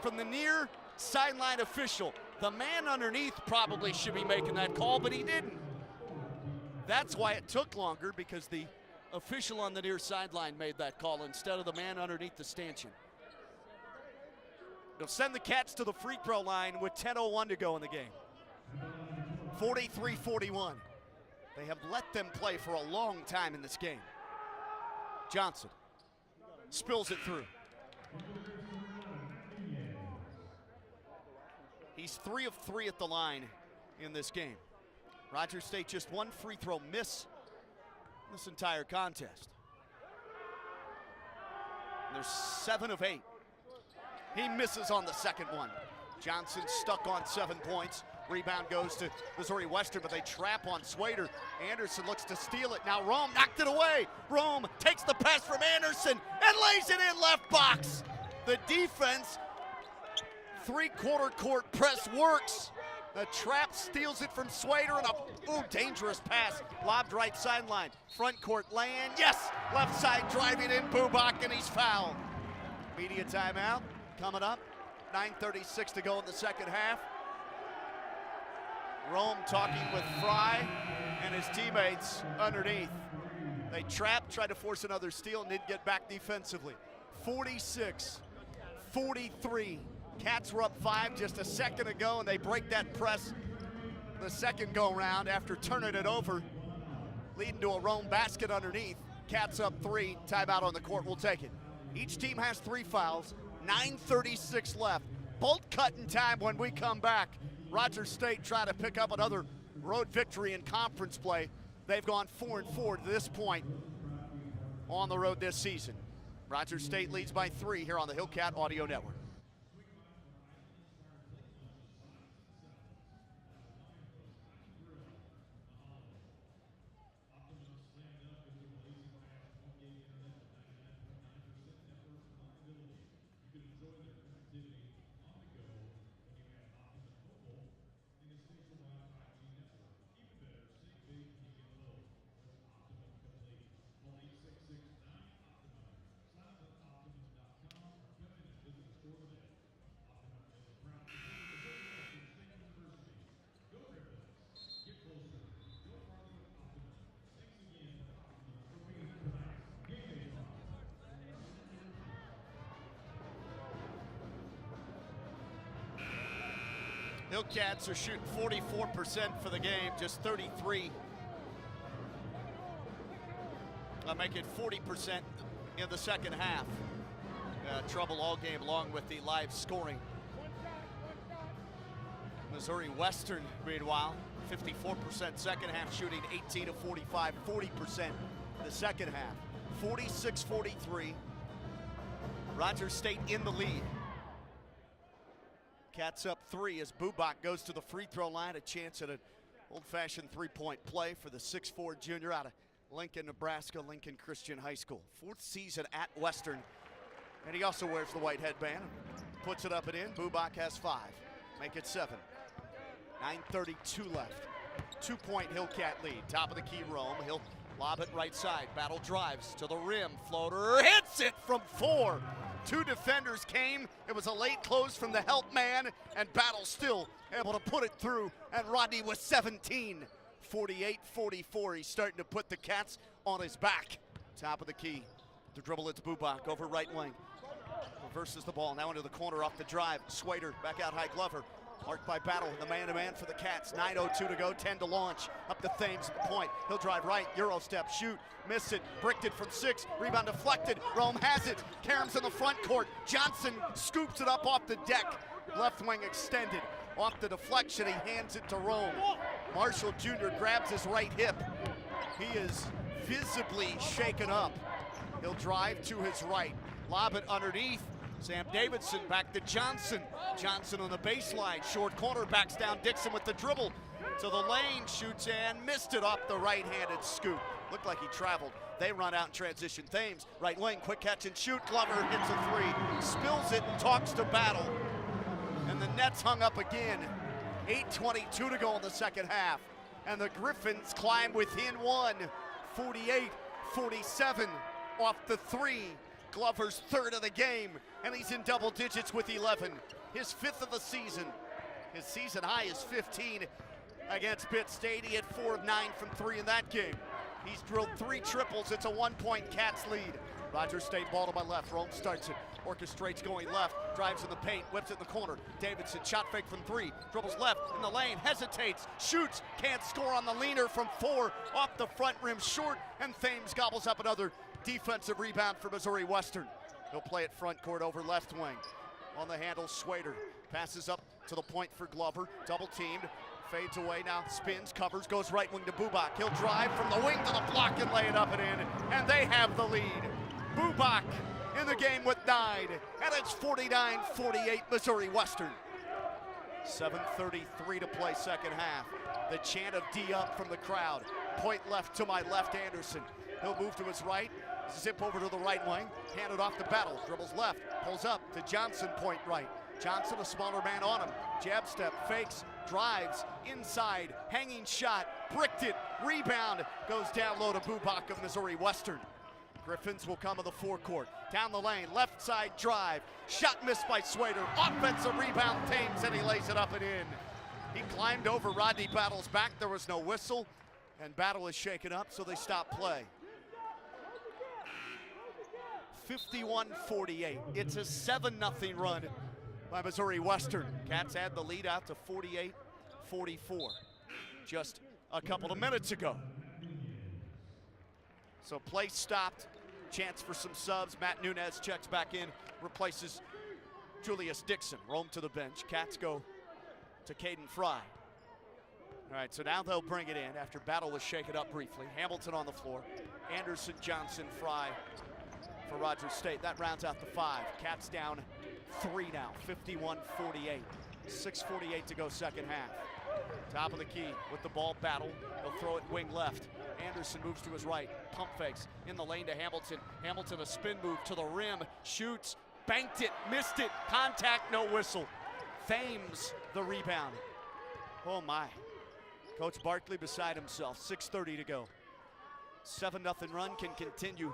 from the near sideline official. The man underneath probably should be making that call, but he didn't. That's why it took longer, because the official on the near sideline made that call instead of the man underneath the stanchion. They'll send the Cats to the free throw line with 10:01 to go in the game. 43-41. They have let them play for a long time in this game. Johnson spills it through. He's 3 of 3 at the line in this game. Rogers State just 1 free throw miss this entire contest. And they're 7 of 8. He misses on the second one. Johnson stuck on 7 points. Rebound goes to Missouri Western, but they trap on Swader. Anderson looks to steal it. Now Rome knocked it away. Rome takes the pass from Anderson and lays it in left box. The defense, three-quarter court press works. The trap steals it from Swader, and a dangerous pass lobbed right sideline. Front court lay-in, yes! Left side driving in, Bubak, and he's fouled. Media timeout coming up. 9:36 to go in the second half. Rome talking with Fry and his teammates underneath. They trapped, tried to force another steal, and didn't get back defensively. 46-43. Cats were up 5 just a second ago, and they break that press the second go-round after turning it over, leading to a Rome basket underneath. Cats up 3, timeout on the court, we'll take it. Each team has 3 fouls, 9:36 left. Bolt cut in time when we come back. Rogers State trying to pick up another road victory in conference play. They've gone 4-4 to this point on the road this season. Rogers State leads by 3 here on the Hillcat Audio Network. Hillcats are shooting 44% for the game, just 33. Make it 40% in the second half. Trouble all game long with the live scoring. Missouri Western, meanwhile, 54% second half shooting, 18 of 45, 40% the second half. 46-43. Rogers State in the lead. Cats up 3 as Bubak goes to the free throw line. A chance at an old-fashioned three-point play for the 6'4 junior out of Lincoln, Nebraska, Lincoln Christian High School. 4th season at Western. And he also wears the white headband. Puts it up and in. Bubak has 5. Make it 7. 9:32 left. 2-point Hillcat lead. Top of the key, Rome. He'll lob it right side. Battle drives to the rim. Floater hits it from 4. 2 defenders came. It was a late close from the help man, and Battle still able to put it through. And Rodney was 17. 48-44. He's starting to put the Cats on his back. Top of the key. The dribble, it's Bubak over right wing. Reverses the ball now into the corner off the drive. Swader back out high. Glover marked by Battle. The man-to-man for the Cats. 9:02 to go. 10 to launch. Up to Thames at the point. He'll drive right. Euro step. Shoot. Miss it. Bricked it from 6. Rebound deflected. Rome has it. Karam's in the front court. Johnson scoops it up off the deck. Left wing extended. Off the deflection, he hands it to Rome. Marshall Jr. grabs his right hip. He is visibly shaken up. He'll drive to his right. Lob it underneath. Sam Davidson back to Johnson. Johnson on the baseline. Short corner, backs down Dixon with the dribble. To the lane, shoots and missed it off the right-handed scoop. Looked like he traveled. They run out in transition. Thames, right wing, quick catch and shoot. Glover hits a 3. Spills it and talks to Battle. And the net's hung up again. 8:22 to go in the second half. And the Griffins climb within 1. 48-47 off the 3. Glover's 3rd of the game, and he's in double digits with 11. His 5th of the season. His season high is 15 against Pitt State. He had 4 of 9 from 3 in that game. He's drilled 3 triples. It's a 1-point Cats lead. Rogers State ball to my left. Rome starts it. Orchestrates going left. Drives in the paint. Whips it in the corner. Davidson shot fake from 3. Dribbles left in the lane. Hesitates. Shoots. Can't score on the leaner from 4. Off the front rim short. And Thames gobbles up another defensive rebound for Missouri Western. He'll play it front court over left wing. On the handle, Swader. Passes up to the point for Glover. Double teamed. Fades away now, spins, covers, goes right wing to Bubak. He'll drive from the wing to the block and lay it up and in. And they have the lead. Bubak in the game with 9. And it's 49-48 Missouri Western. 7:33 to play second half. The chant of D up from the crowd. Point left to my left, Anderson. He'll move to his right. Zip over to the right wing. Hand it off to Battle. Dribbles left. Pulls up to Johnson, point right. Johnson, a smaller man on him. Jab step, fakes, drives, inside, hanging shot, bricked it, rebound, goes down low to Bubak of Missouri Western. Griffins will come to the forecourt. Down the lane, left side drive. Shot missed by Swader. Offensive rebound, Thames, and he lays it up and in. He climbed over Rodney Battle's back. There was no whistle, and Battle is shaken up, so they stop play. 51-48. It's a 7-0 run by Missouri Western. Cats add the lead out to 48-44 just a couple of minutes ago. So play stopped. Chance for some subs. Matt Nunez checks back in, replaces Julius Dixon. Rome to the bench. Cats go to Caden Fry. All right, so now they'll bring it in after Battle was shaken up briefly. Hamilton on the floor. Anderson, Johnson, Fry for Rogers State. That rounds out the 5. Cats down 3 now, 51-48. 6:48 to go second half. Top of the key with the ball, Battle. He'll throw it wing left. Anderson moves to his right. Pump fakes in the lane to Hamilton. Hamilton a spin move to the rim. Shoots, banked it, missed it. Contact, no whistle. Thames the rebound. Oh my. Coach Barkley beside himself. 6:30 to go. 7-0 run can continue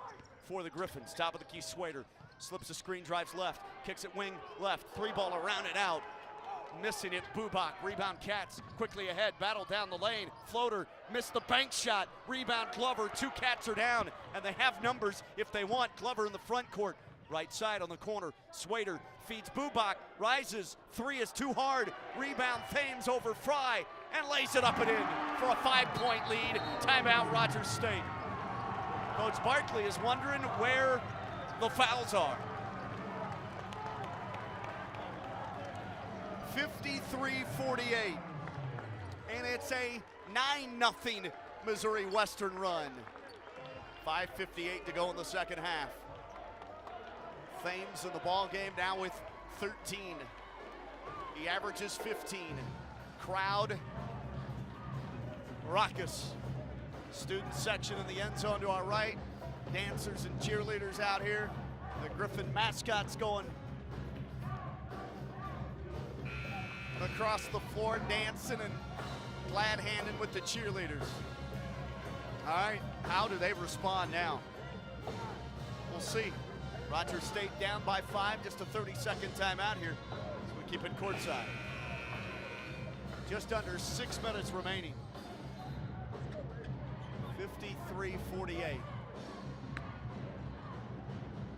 for the Griffins. Top of the key, Swader slips a screen, drives left, kicks it wing left. 3-ball around and out. Missing it, Bubak. Rebound Cats quickly ahead. Battle down the lane. Floater missed the bank shot. Rebound Glover. 2 Cats are down, and they have numbers if they want. Glover in the front court. Right side on the corner. Swader feeds Bubak. Rises. 3 is too hard. Rebound Thames over Fry and lays it up and in for a 5-point lead. Timeout Rogers State. Coach Barkley is wondering where the fouls are. 53-48, and it's a 9-0 Missouri Western run. 5:58 to go in the second half. Thames in the ball game now with 13. He averages 15. Crowd raucous. Student section in the end zone to our right. Dancers and cheerleaders out here. The Griffin mascots going across the floor, dancing and glad-handing with the cheerleaders. All right, how do they respond now? We'll see. Rogers State down by 5, just a 30-second timeout here. So we keep it courtside. Just under 6 minutes remaining. 53-48.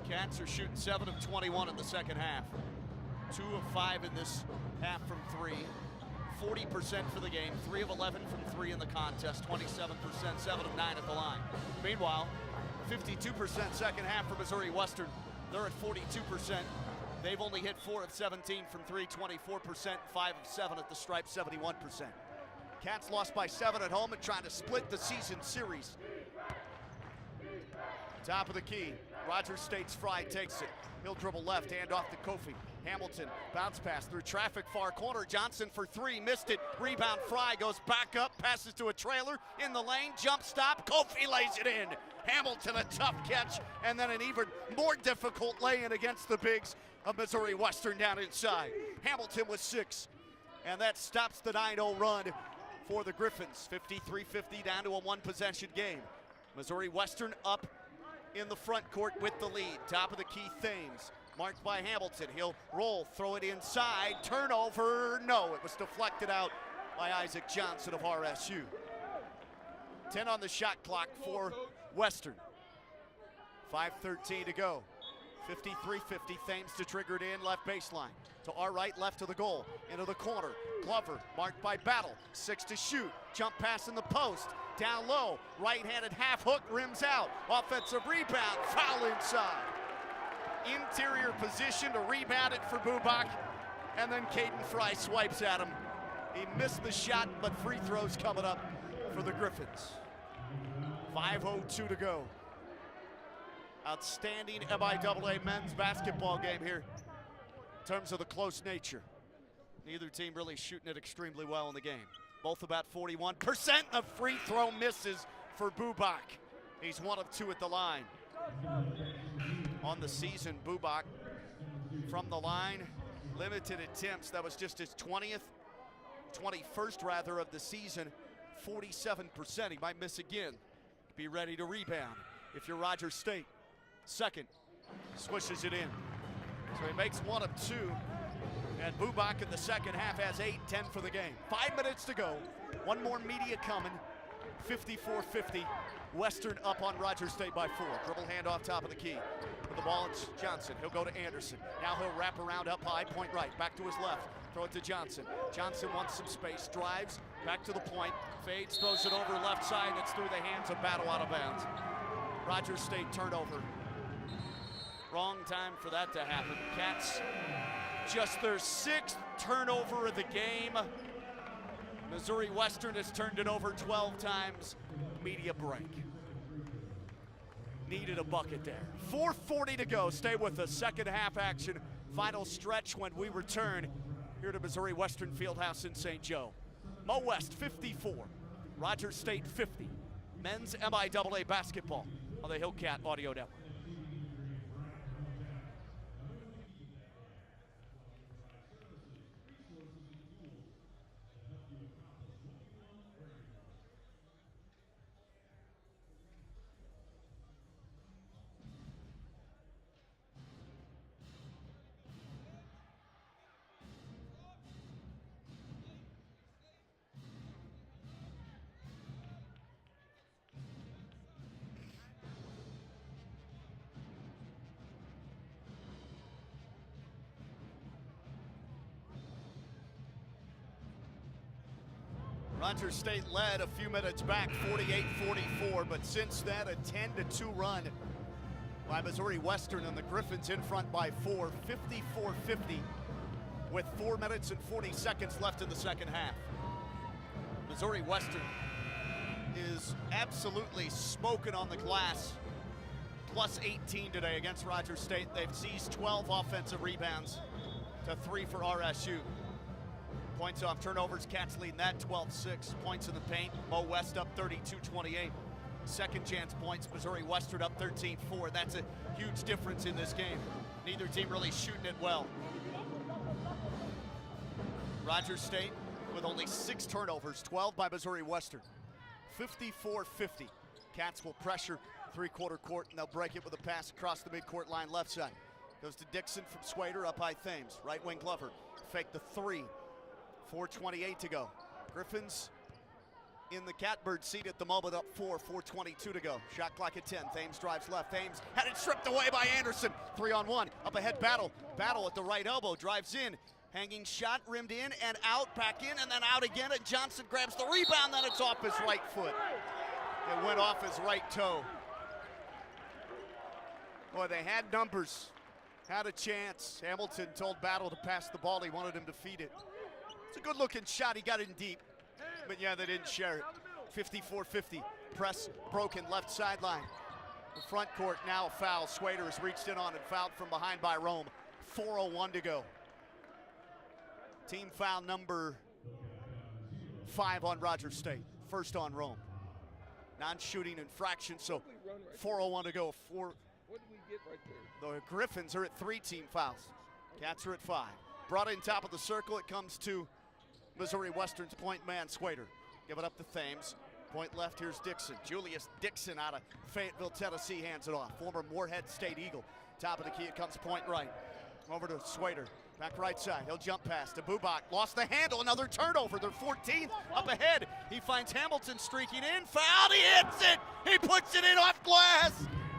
Cats are shooting 7 of 21 in the second half. 2 of 5 in this half from 3. 40% for the game. 3 of 11 from 3 in the contest. 27%, 7 of 9 at the line. Meanwhile, 52% second half for Missouri Western. They're at 42%. They've only hit 4 of 17 from 3, 24%, 5 of 7 at the stripe, 71%. Cats lost by 7 at home and trying to split the season series. Top of the key, Rogers State's Fry takes it. He'll dribble left, hand off to Kofi. Hamilton, bounce pass through traffic, far corner. Johnson for 3, missed it. Rebound, Fry goes back up, passes to a trailer in the lane, jump stop, Kofi lays it in. Hamilton a tough catch, and then an even more difficult lay-in against the bigs of Missouri Western down inside. Hamilton with 6, and that stops the 9-0 run for the Griffins. 53-50 down to a 1-possession game. Missouri Western up in the front court with the lead. Top of the key, Thames. Marked by Hamilton. He'll roll, throw it inside. Turnover, no. It was deflected out by Isaac Johnson of RSU. 10 on the shot clock for Western. 5:13 to go. 53-50, Thames to trigger it in, left baseline. To our right, left to the goal. Into the corner. Glover, marked by Battle. 6 to shoot. Jump pass in the post. Down low. Right-handed half hook, rims out. Offensive rebound, foul inside. Interior position to rebound it for Bubak. And then Caden Fry swipes at him. He missed the shot, but free throws coming up for the Griffins. 5:02 to go. Outstanding MIAA men's basketball game here in terms of the close nature. Neither team really shooting it extremely well in the game. Both about 41%. The free throw misses for Bubak. He's 1 of 2 at the line. On the season, Bubak from the line, limited attempts. That was just his 21st rather of the season. 47%. He might miss again. Be ready to rebound if you're Rogers State. Second, swishes it in. So he makes 1 of 2. And Bubak in the second half has 8, 10 for the game. 5 minutes to go. One more media coming. 54-50. Western up on Rogers State by 4. Dribble handoff top of the key. With the ball, it's Johnson. He'll go to Anderson. Now he'll wrap around up high, point right. Back to his left. Throw it to Johnson. Johnson wants some space. Drives. Back to the point. Fades. Throws it over left side. It's through the hands of Battle out of bounds. Rogers State turnover. Wrong time for that to happen. Cats just their 6th turnover of the game. Missouri Western has turned it over 12 times. Media break. Needed a bucket there. 4:40 to go. Stay with us. Second half action. Final stretch when we return here to Missouri Western Fieldhouse in St. Joe. Mo West 54. Rogers State 50. Men's MIAA basketball on the Hillcat Audio Network. Rogers State led a few minutes back, 48-44, but since then a 10-2 run by Missouri Western, and the Griffins in front by 4, 54-50, with 4 minutes and 40 seconds left in the second half. Missouri Western is absolutely smoking on the glass, plus 18 today against Rogers State. They've seized 12 offensive rebounds to 3 for RSU. Points off turnovers, Cats leading that 12-6. Points in the paint, Mo West up 32-28. Second chance points, Missouri Western up 13-4. That's a huge difference in this game. Neither team really shooting it well. Rogers State with only 6 turnovers, 12 by Missouri Western. 54-50. Cats will pressure three-quarter court, and they'll break it with a pass across the midcourt line left side. Goes to Dixon from Swader, up high Thames. Right wing Glover, fake the 3. 4:28 to go. Griffins in the catbird seat at the moment, up 4, 4:22 to go. Shot clock at 10. Thames drives left. Thames had it stripped away by Anderson. 3-on-1. Up ahead, Battle. Battle at the right elbow, drives in. Hanging shot, rimmed in and out, back in and then out again. And Johnson grabs the rebound, then it's off his right foot. It went off his right toe. Boy, they had numbers, had a chance. Hamilton told Battle to pass the ball. He wanted him to feed it. It's a good-looking shot. He got in deep, but yeah, they didn't share it. 54-50. Press broken left sideline. The front court now a foul. Swader has reached in on and fouled from behind by Rome. 4:01 to go. Team foul number 5 on Rogers State. First on Rome. Non-shooting infraction, so 4:01 to go. What did we get right there? The Griffins are at 3 team fouls. Cats are at 5. Brought in top of the circle. It comes to Missouri Western's point man, Swader. Give it up to Thames. Point left, here's Dixon. Julius Dixon out of Fayetteville, Tennessee, hands it off. Former Moorhead State Eagle. Top of the key, it comes point right. Over to Swader. Back right side, he'll jump past to Bubak. Lost the handle, another turnover. They're 14th, up ahead. He finds Hamilton streaking in, fouled, he hits it! He puts it in off glass!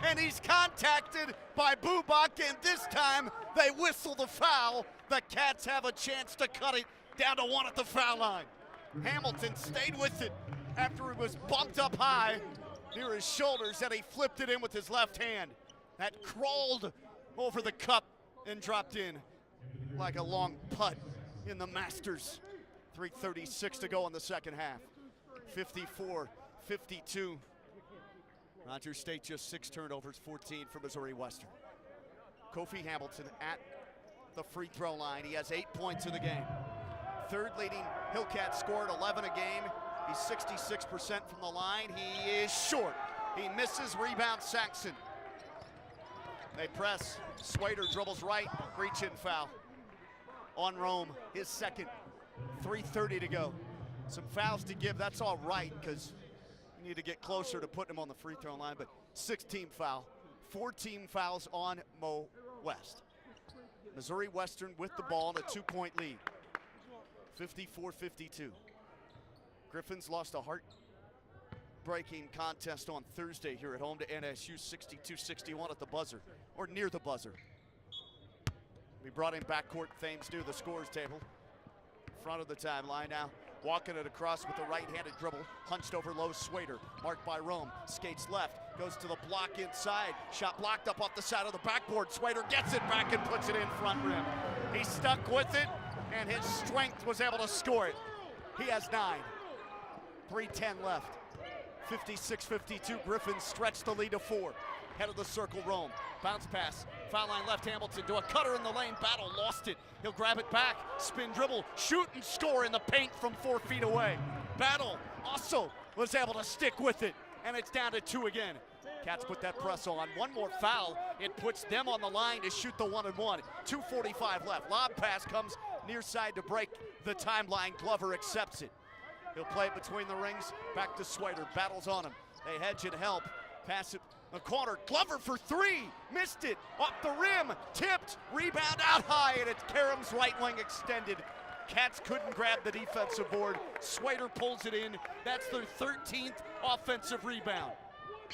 And he's contacted by Bubak, and this time they whistle the foul. The Cats have a chance to cut it down to 1 at the foul line. Hamilton stayed with it after it was bumped up high near his shoulders, and he flipped it in with his left hand. That crawled over the cup and dropped in like a long putt in the Masters. 3:36 to go in the second half. 54-52. Rogers State just 6 turnovers, 14 for Missouri Western. Kofi Hamilton at the free throw line. He has 8 points in the game. Third leading Hillcat scored 11 a game. He's 66% from the line. He is short. He misses, rebound Saxon. They press. Swader dribbles right, reach in foul on Rome, his second. 3:30 to go. Some fouls to give, that's all right, because you need to get closer to putting him on the free throw line, but 6-team foul. 4 team fouls on Mo West. Missouri Western with the ball and a 2-point lead. 54-52. Griffins lost a heart-breaking contest on Thursday here at home to NSU, 62-61 at the buzzer, or near the buzzer. We brought in backcourt Thames near the scores table. Front of the timeline now. Walking it across with the right-handed dribble. Hunched over low, Swader. Marked by Rome. Skates left. Goes to the block inside. Shot blocked up off the side of the backboard. Swader gets it back and puts it in front rim. He stuck with it, and his strength was able to score it. He has 9. 3:10 left. 56-52. Griffins stretch the lead to 4. Head of the circle, Rome. Bounce pass. Foul line left, Hamilton to a cutter in the lane. Battle lost it. He'll grab it back. Spin dribble. Shoot and score in the paint from 4 feet away. Battle also was able to stick with it. And it's down to 2 again. Cats put that press on. One more foul. It puts them on the line to shoot the 1-and-1. 2:45 left. Lob pass comes near side to break the timeline. Glover accepts it. He'll play it between the rings. Back to Swader. Battles on him. They hedge and help. Pass it a corner. Glover for 3. Missed it. Off the rim. Tipped. Rebound out high. And it's Karam's right wing extended. Cats couldn't grab the defensive board. Swader pulls it in. That's their 13th offensive rebound.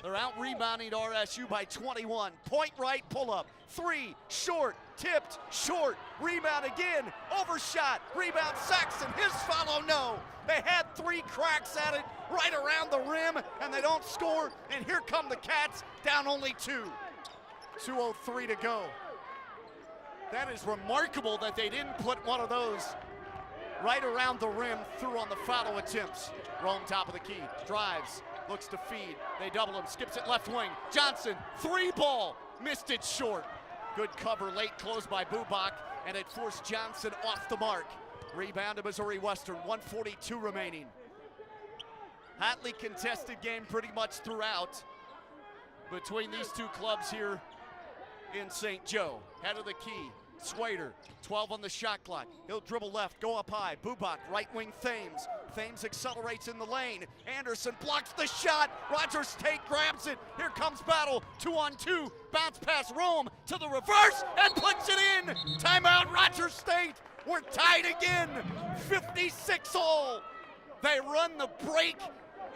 They're out rebounding RSU by 21. Point right, pull up. 3, short, tipped, short. Rebound again, overshot. Rebound Saxon, his follow, no. They had 3 cracks at it right around the rim, and they don't score. And here come the Cats, down only 2. 2:03 to go. That is remarkable that they didn't put one of those right around the rim through on the foul attempts. Rome top of the key, drives. Looks to feed. They double him. Skips it left wing. Johnson, 3 ball. Missed it short. Good cover late, closed by Bubak, and it forced Johnson off the mark. Rebound to Missouri Western. 1:42 remaining. Hotly contested game pretty much throughout between these two clubs here in St. Joe. Head of the key. Swader, 12 on the shot clock. He'll dribble left, go up high. Bubak, right wing Thames. Thames accelerates in the lane. Anderson blocks the shot. Rogers State grabs it. Here comes Battle. 2-on-2. Bounce pass Rome to the reverse and puts it in. Timeout Rogers State. We're tied again. 56-all. They run the break,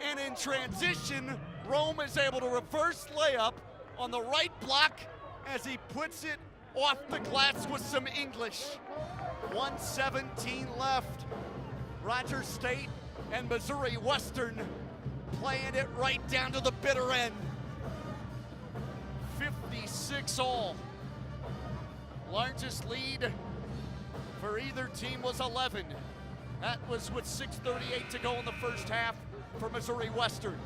and in transition, Rome is able to reverse layup on the right block as he puts it off the glass with some English. 1:17 left. Rogers State and Missouri Western playing it right down to the bitter end. 56-all. Largest lead for either team was 11. That was with 6:38 to go in the first half for Missouri Western.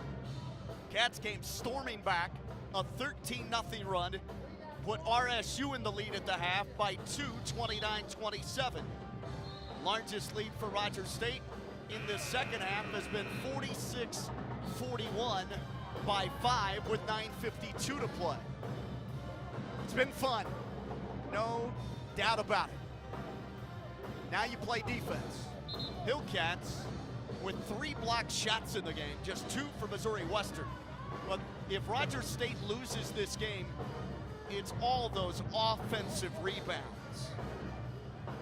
Cats came storming back, a 13-0 run. Put RSU in the lead at the half by 2, 29-27. Largest lead for Rogers State in the second half has been 46-41 by 5 with 9:52 to play. It's been fun, no doubt about it. Now you play defense. Hillcats with 3 blocked shots in the game, just 2 for Missouri Western. But if Rogers State loses this game, it's all those offensive rebounds.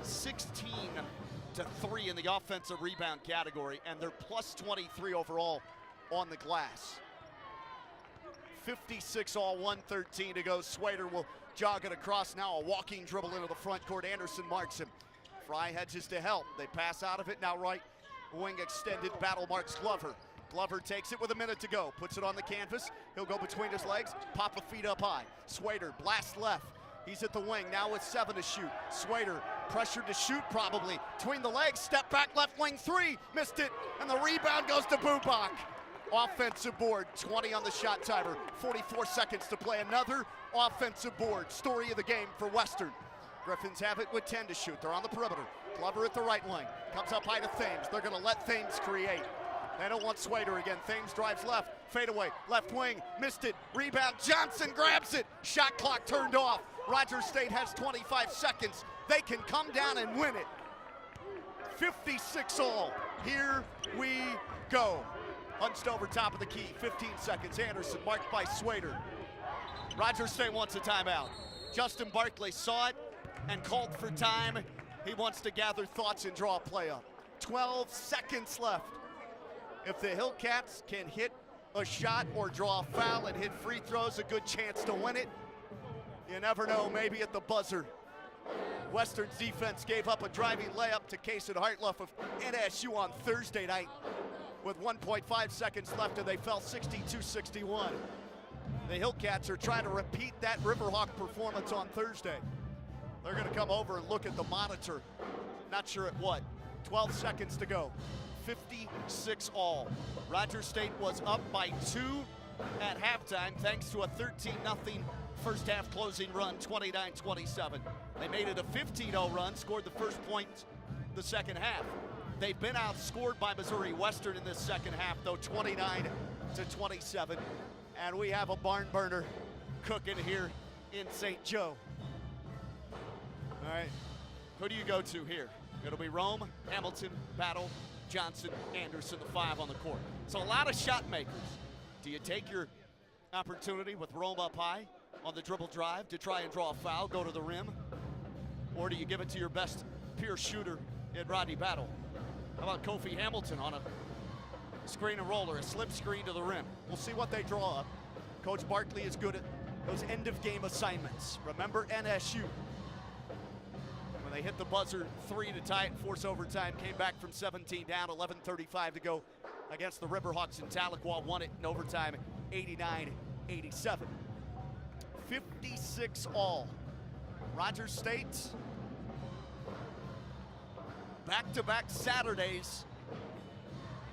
16-3 in the offensive rebound category, and they're plus 23 overall on the glass. 56-all, 1:13 to go. Swader will jog it across now. A walking dribble into the front court. Anderson marks him. Fry hedges to help. They pass out of it. Now right wing extended. Battle marks Glover. Glover takes it with a minute to go. Puts it on the canvas. He'll go between his legs. Pop a feet up high. Swader blasts left. He's at the wing now with 7 to shoot. Swader pressured to shoot probably. Between the legs. Step back left wing 3. Missed it. And the rebound goes to Bubak. Offensive board. 20 on the shot timer. 44 seconds to play. Another offensive board. Story of the game for Western. Griffins have it with 10 to shoot. They're on the perimeter. Glover at the right wing. Comes up high to Thames. They're going to let Thames create. They don't want Swader again. Thames drives left. Fadeaway. Left wing. Missed it. Rebound. Johnson grabs it. Shot clock turned off. Rogers State has 25 seconds. They can come down and win it. 56-all. Here we go. Hunched over top of the key. 15 seconds. Anderson marked by Swader. Rogers State wants a timeout. Justin Barkley saw it and called for time. He wants to gather thoughts and draw a play up. 12 seconds left. If the Hillcats can hit a shot or draw a foul and hit free throws, a good chance to win it. You never know, maybe at the buzzer. Western's defense gave up a driving layup to Kason Hartluff of NSU on Thursday night with 1.5 seconds left, and they fell 62-61. The Hillcats are trying to repeat that Riverhawk performance on Thursday. They're going to come over and look at the monitor. Not sure at what. 12 seconds to go. 56 all. Rogers State was up by 2 at halftime thanks to a 13-0 first half closing run, 29-27. They made it a 15-0 run, scored the first point the second half. They've been outscored by Missouri Western in this second half, though, 29-27. And we have a barn burner cooking here in St. Joe. All right, who do you go to here? It'll be Rome, Hamilton, Battle, Johnson, Anderson, the 5 on the court. So a lot of shot makers. Do you take your opportunity with Rome up high on the dribble drive to try and draw a foul, go to the rim? Or do you give it to your best pure shooter in Rodney Battle? How about Kofi Hamilton on a screen and roller, a slip screen to the rim? We'll see what they draw up. Coach Barkley is good at those end-of-game assignments. Remember NSU. When they hit the buzzer 3 to tie it and force overtime, came back from 17 down, 11:35 to go against the Riverhawks in Tahlequah, won it in overtime, 89-87. 56 all. Rogers State, back-to-back Saturdays,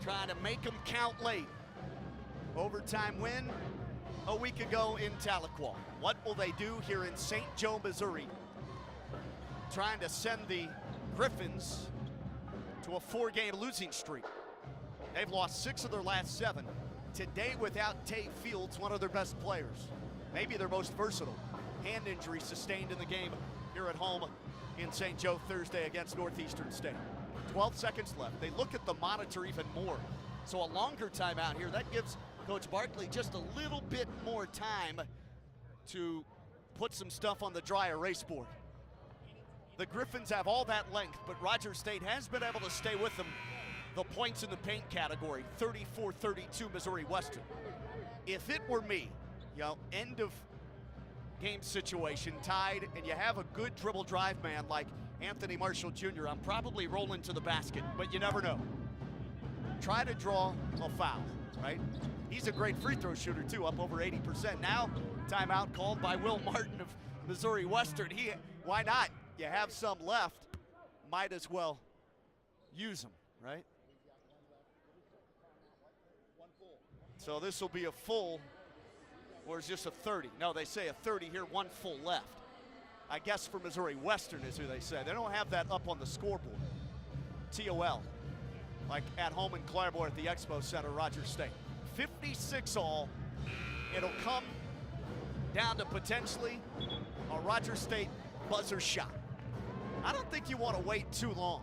trying to make them count late. Overtime win a week ago in Tahlequah. What will they do here in St. Joe, Missouri? Trying to send the Griffins to a 4-game losing streak. They've lost 6 of their last 7. Today without Tay Fields, one of their best players. Maybe their most versatile. Hand injury sustained in the game here at home in St. Joe Thursday against Northeastern State. 12 seconds left. They look at the monitor even more. So a longer timeout here. That gives Coach Barkley just a little bit more time to put some stuff on the dry erase board. The Griffins have all that length, but Rogers State has been able to stay with them. The points in the paint category, 34-32 Missouri Western. If it were me, end of game situation, tied, and you have a good dribble drive man like Anthony Marshall Jr., I'm probably rolling to the basket, but you never know. Try to draw a foul, right? He's a great free throw shooter too, up over 80%. Now, timeout called by Will Martin of Missouri Western. Why not? You have some left, might as well use them, right? So this will be a full, or is this a 30? No, they say a 30 here, 1 full left. I guess for Missouri Western is who they say. They don't have that up on the scoreboard. TOL, like at home in Claremore at the Expo Center, Rogers State. 56 all. It'll come down to potentially a Rogers State buzzer shot. I don't think you want to wait too long.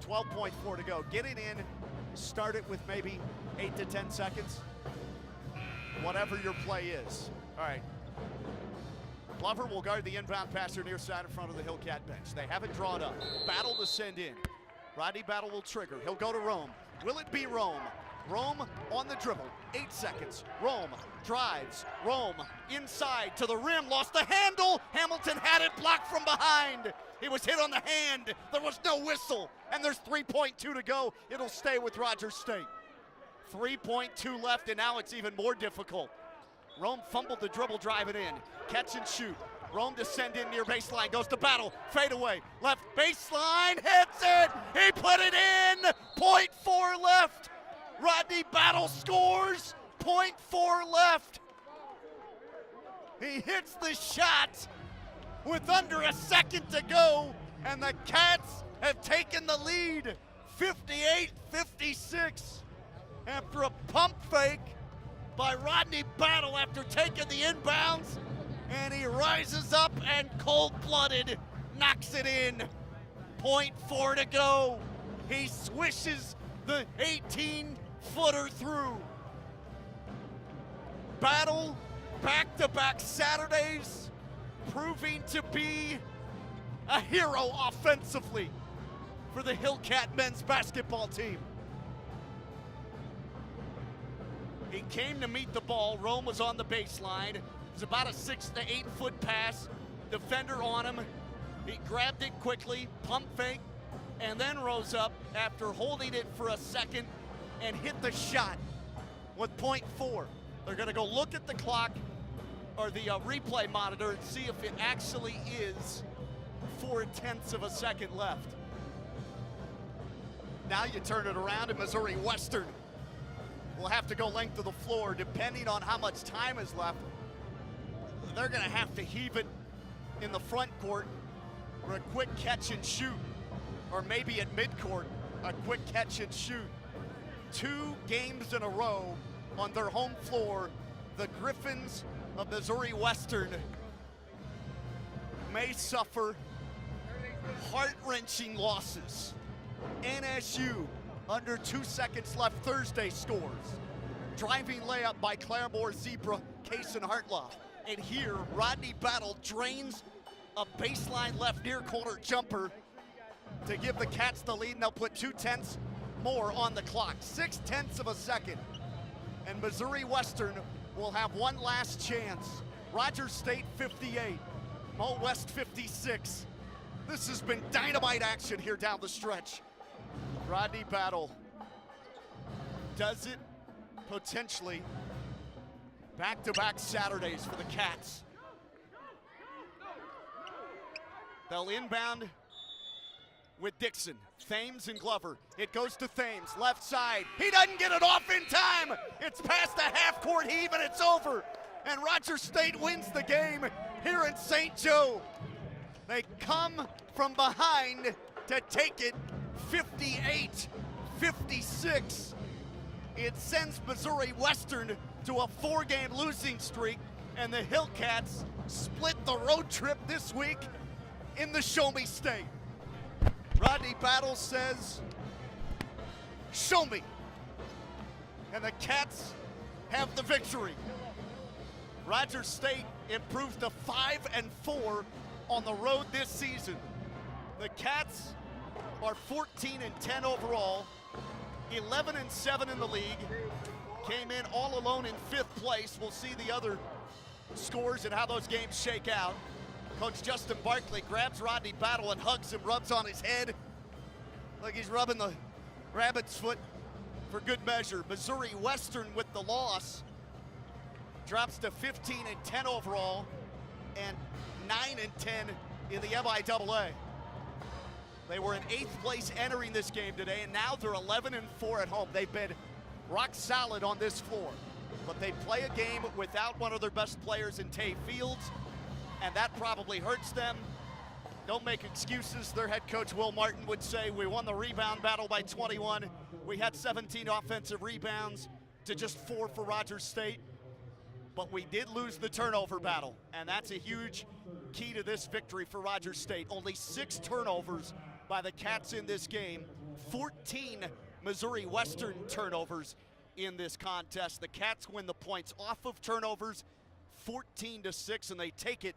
12.4 to go. Get it in, start it with maybe 8 to 10 seconds. Whatever your play is. All right. Glover will guard the inbound passer near side in front of the Hillcat bench. They have it drawn up. Battle to send in. Rodney Battle will trigger. He'll go to Rome. Will it be Rome? Rome on the dribble. 8 seconds. Rome drives. Rome inside to the rim. Lost the handle. Hamilton had it blocked from behind. He was hit on the hand. There was no whistle. And there's 3.2 to go. It'll stay with Rogers State. 3.2 left, and now it's even more difficult. Rome fumbled the dribble, drive it in. Catch and shoot. Rome to send in near baseline. Goes to Battle. Fade away. Left baseline. Hits it. He put it in. 0.4 left. Rodney Battle scores. 0.4 left. He hits the shot with under a second to go, and the Cats have taken the lead. 58-56 after a pump fake by Rodney Battle after taking the inbounds, and he rises up and cold-blooded knocks it in. 0.4 to go. He swishes the 18-footer through. Battle, back-to-back Saturdays, proving to be a hero offensively for the Hillcat men's basketball team. He came to meet the ball. Rome was on the baseline. It was about a 6 to 8 foot pass. Defender on him. He grabbed it quickly, pump fake, and then rose up after holding it for a second and hit the shot with 0.4. They're going to go look at the clock or the replay monitor and see if it actually is 0.4 of a second left. Now you turn it around and Missouri Western will have to go length of the floor depending on how much time is left. They're gonna have to heave it in the front court for a quick catch and shoot, or maybe at midcourt, a quick catch and shoot. 2 games in a row on their home floor, the Griffins of Missouri Western may suffer heart-wrenching losses. NSU, under 2 seconds left Thursday, scores. Driving layup by Claremore Zebra, Kaysen Hartloff. And here, Rodney Battle drains a baseline left near corner jumper to give the Cats the lead, and they'll put 2/10 more on the clock. 0.6 of a second. And Missouri Western will have one last chance. Rogers State 58, Mo West 56. This has been dynamite action here down the stretch. Rodney Battle does it potentially back-to-back Saturdays for the Cats. They'll inbound with Dixon, Thames and Glover. It goes to Thames, left side. He doesn't get it off in time. It's past the half-court heave and it's over. And Rogers State wins the game here in St. Joe. They come from behind to take it 58-56. It sends Missouri Western to a 4-game losing streak, and the Hillcats split the road trip this week in the Show Me State. Rodney Battle says, show me. And the Cats have the victory. Rogers State improves to 5-4 on the road this season. The Cats are 14-10 overall, 11-7 in the league. Came in all alone in 5th place. We'll see the other scores and how those games shake out. Coach Justin Barkley grabs Rodney Battle and hugs him, rubs on his head like he's rubbing the rabbit's foot for good measure. Missouri Western with the loss drops to 15-10 overall and 9-10 in the MIAA. They were in 8th place entering this game today, and now they're 11-4 at home. They've been rock solid on this floor, but they play a game without one of their best players in Tay Fields, and that probably hurts them. Don't make excuses. Their head coach, Will Martin, would say, we won the rebound battle by 21. We had 17 offensive rebounds to just 4 for Rogers State, but we did lose the turnover battle, and that's a huge key to this victory for Rogers State. Only 6 turnovers by the Cats in this game, 14 Missouri Western turnovers in this contest. The Cats win the points off of turnovers 14-6, and they take it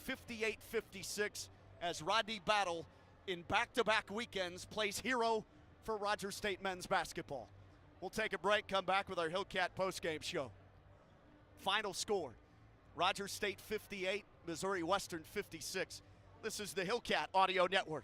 58-56 as Rodney Battle in back-to-back weekends plays hero for Rogers State men's basketball. We'll take a break, come back with our Hillcat postgame show. Final score, Rogers State 58, Missouri Western 56. This is the Hillcat Audio Network.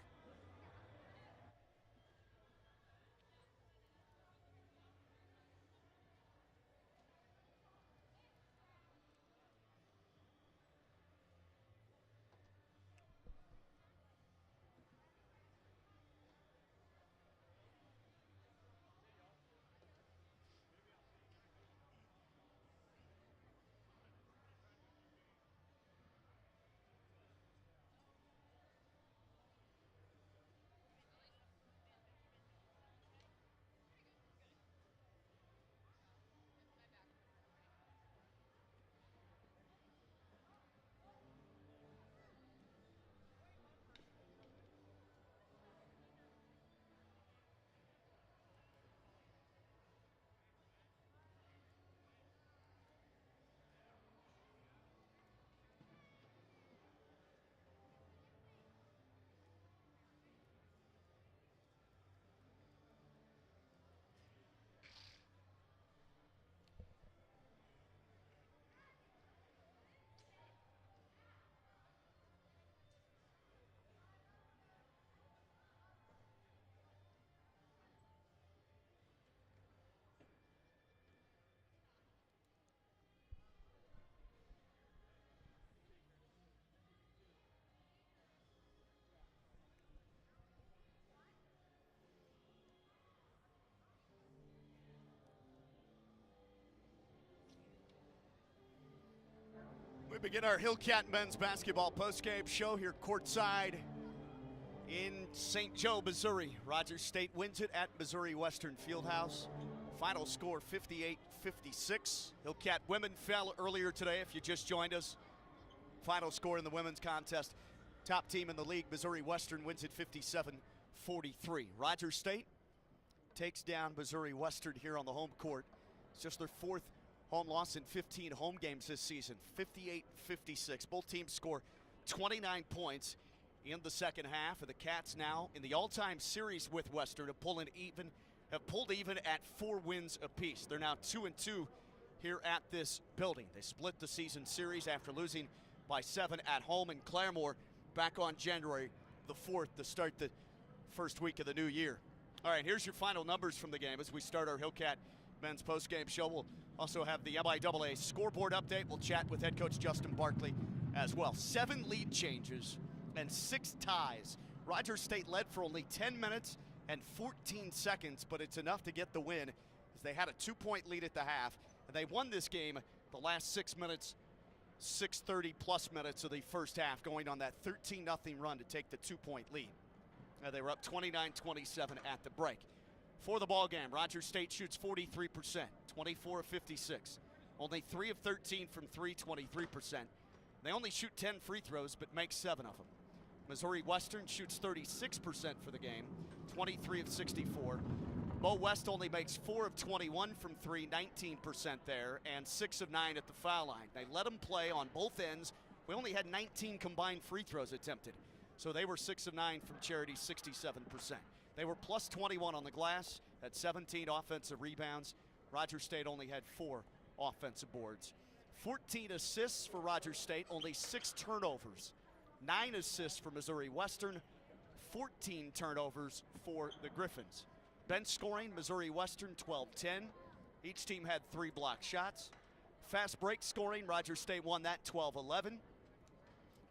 begin our Hillcat men's basketball postgame show here courtside in St. Joe, Missouri. Rogers State wins it at Missouri Western Fieldhouse. Final score 58-56. Hillcat women fell earlier today if you just joined us. Final score in the women's contest. Top team in the league, Missouri Western, wins it 57-43. Rogers State takes down Missouri Western here on the home court. It's just their fourth home loss in 15 home games this season, 58-56. Both teams score 29 points in the second half, and the Cats now in the all-time series with Western have pulled even at 4 wins apiece. They're now 2-2 here at this building. They split the season series after losing by 7 at home in Claremore back on January the 4th to start the first week of the new year. All right, here's your final numbers from the game as we start our Hillcat men's postgame show. We'll also have the MIAA scoreboard update. We'll chat with head coach Justin Barkley as well. 7 lead changes and 6 ties. Rogers State led for only 10 minutes and 14 seconds, but it's enough to get the win as they had a 2-point lead at the half, and they won this game the last 6 minutes, 6:30+ minutes of the first half, going on that 13-0 run to take the 2-point lead. They were up 29-27 at the break. For the ball game, Rogers State shoots 43%, 24 of 56. Only 3 of 13 from 3, 23%. They only shoot 10 free throws, but make 7 of them. Missouri Western shoots 36% for the game, 23 of 64. Mo West only makes 4 of 21 from 3, 19% there, and 6 of 9 at the foul line. They let them play on both ends. We only had 19 combined free throws attempted. So they were 6 of 9 from charity, 67%. They were plus 21 on the glass, had 17 offensive rebounds. Rogers State only had 4 offensive boards. 14 assists for Rogers State, only 6 turnovers. 9 assists for Missouri Western, 14 turnovers for the Griffins. Bench scoring, Missouri Western 12-10. Each team had 3 block shots. Fast break scoring, Rogers State won that 12-11.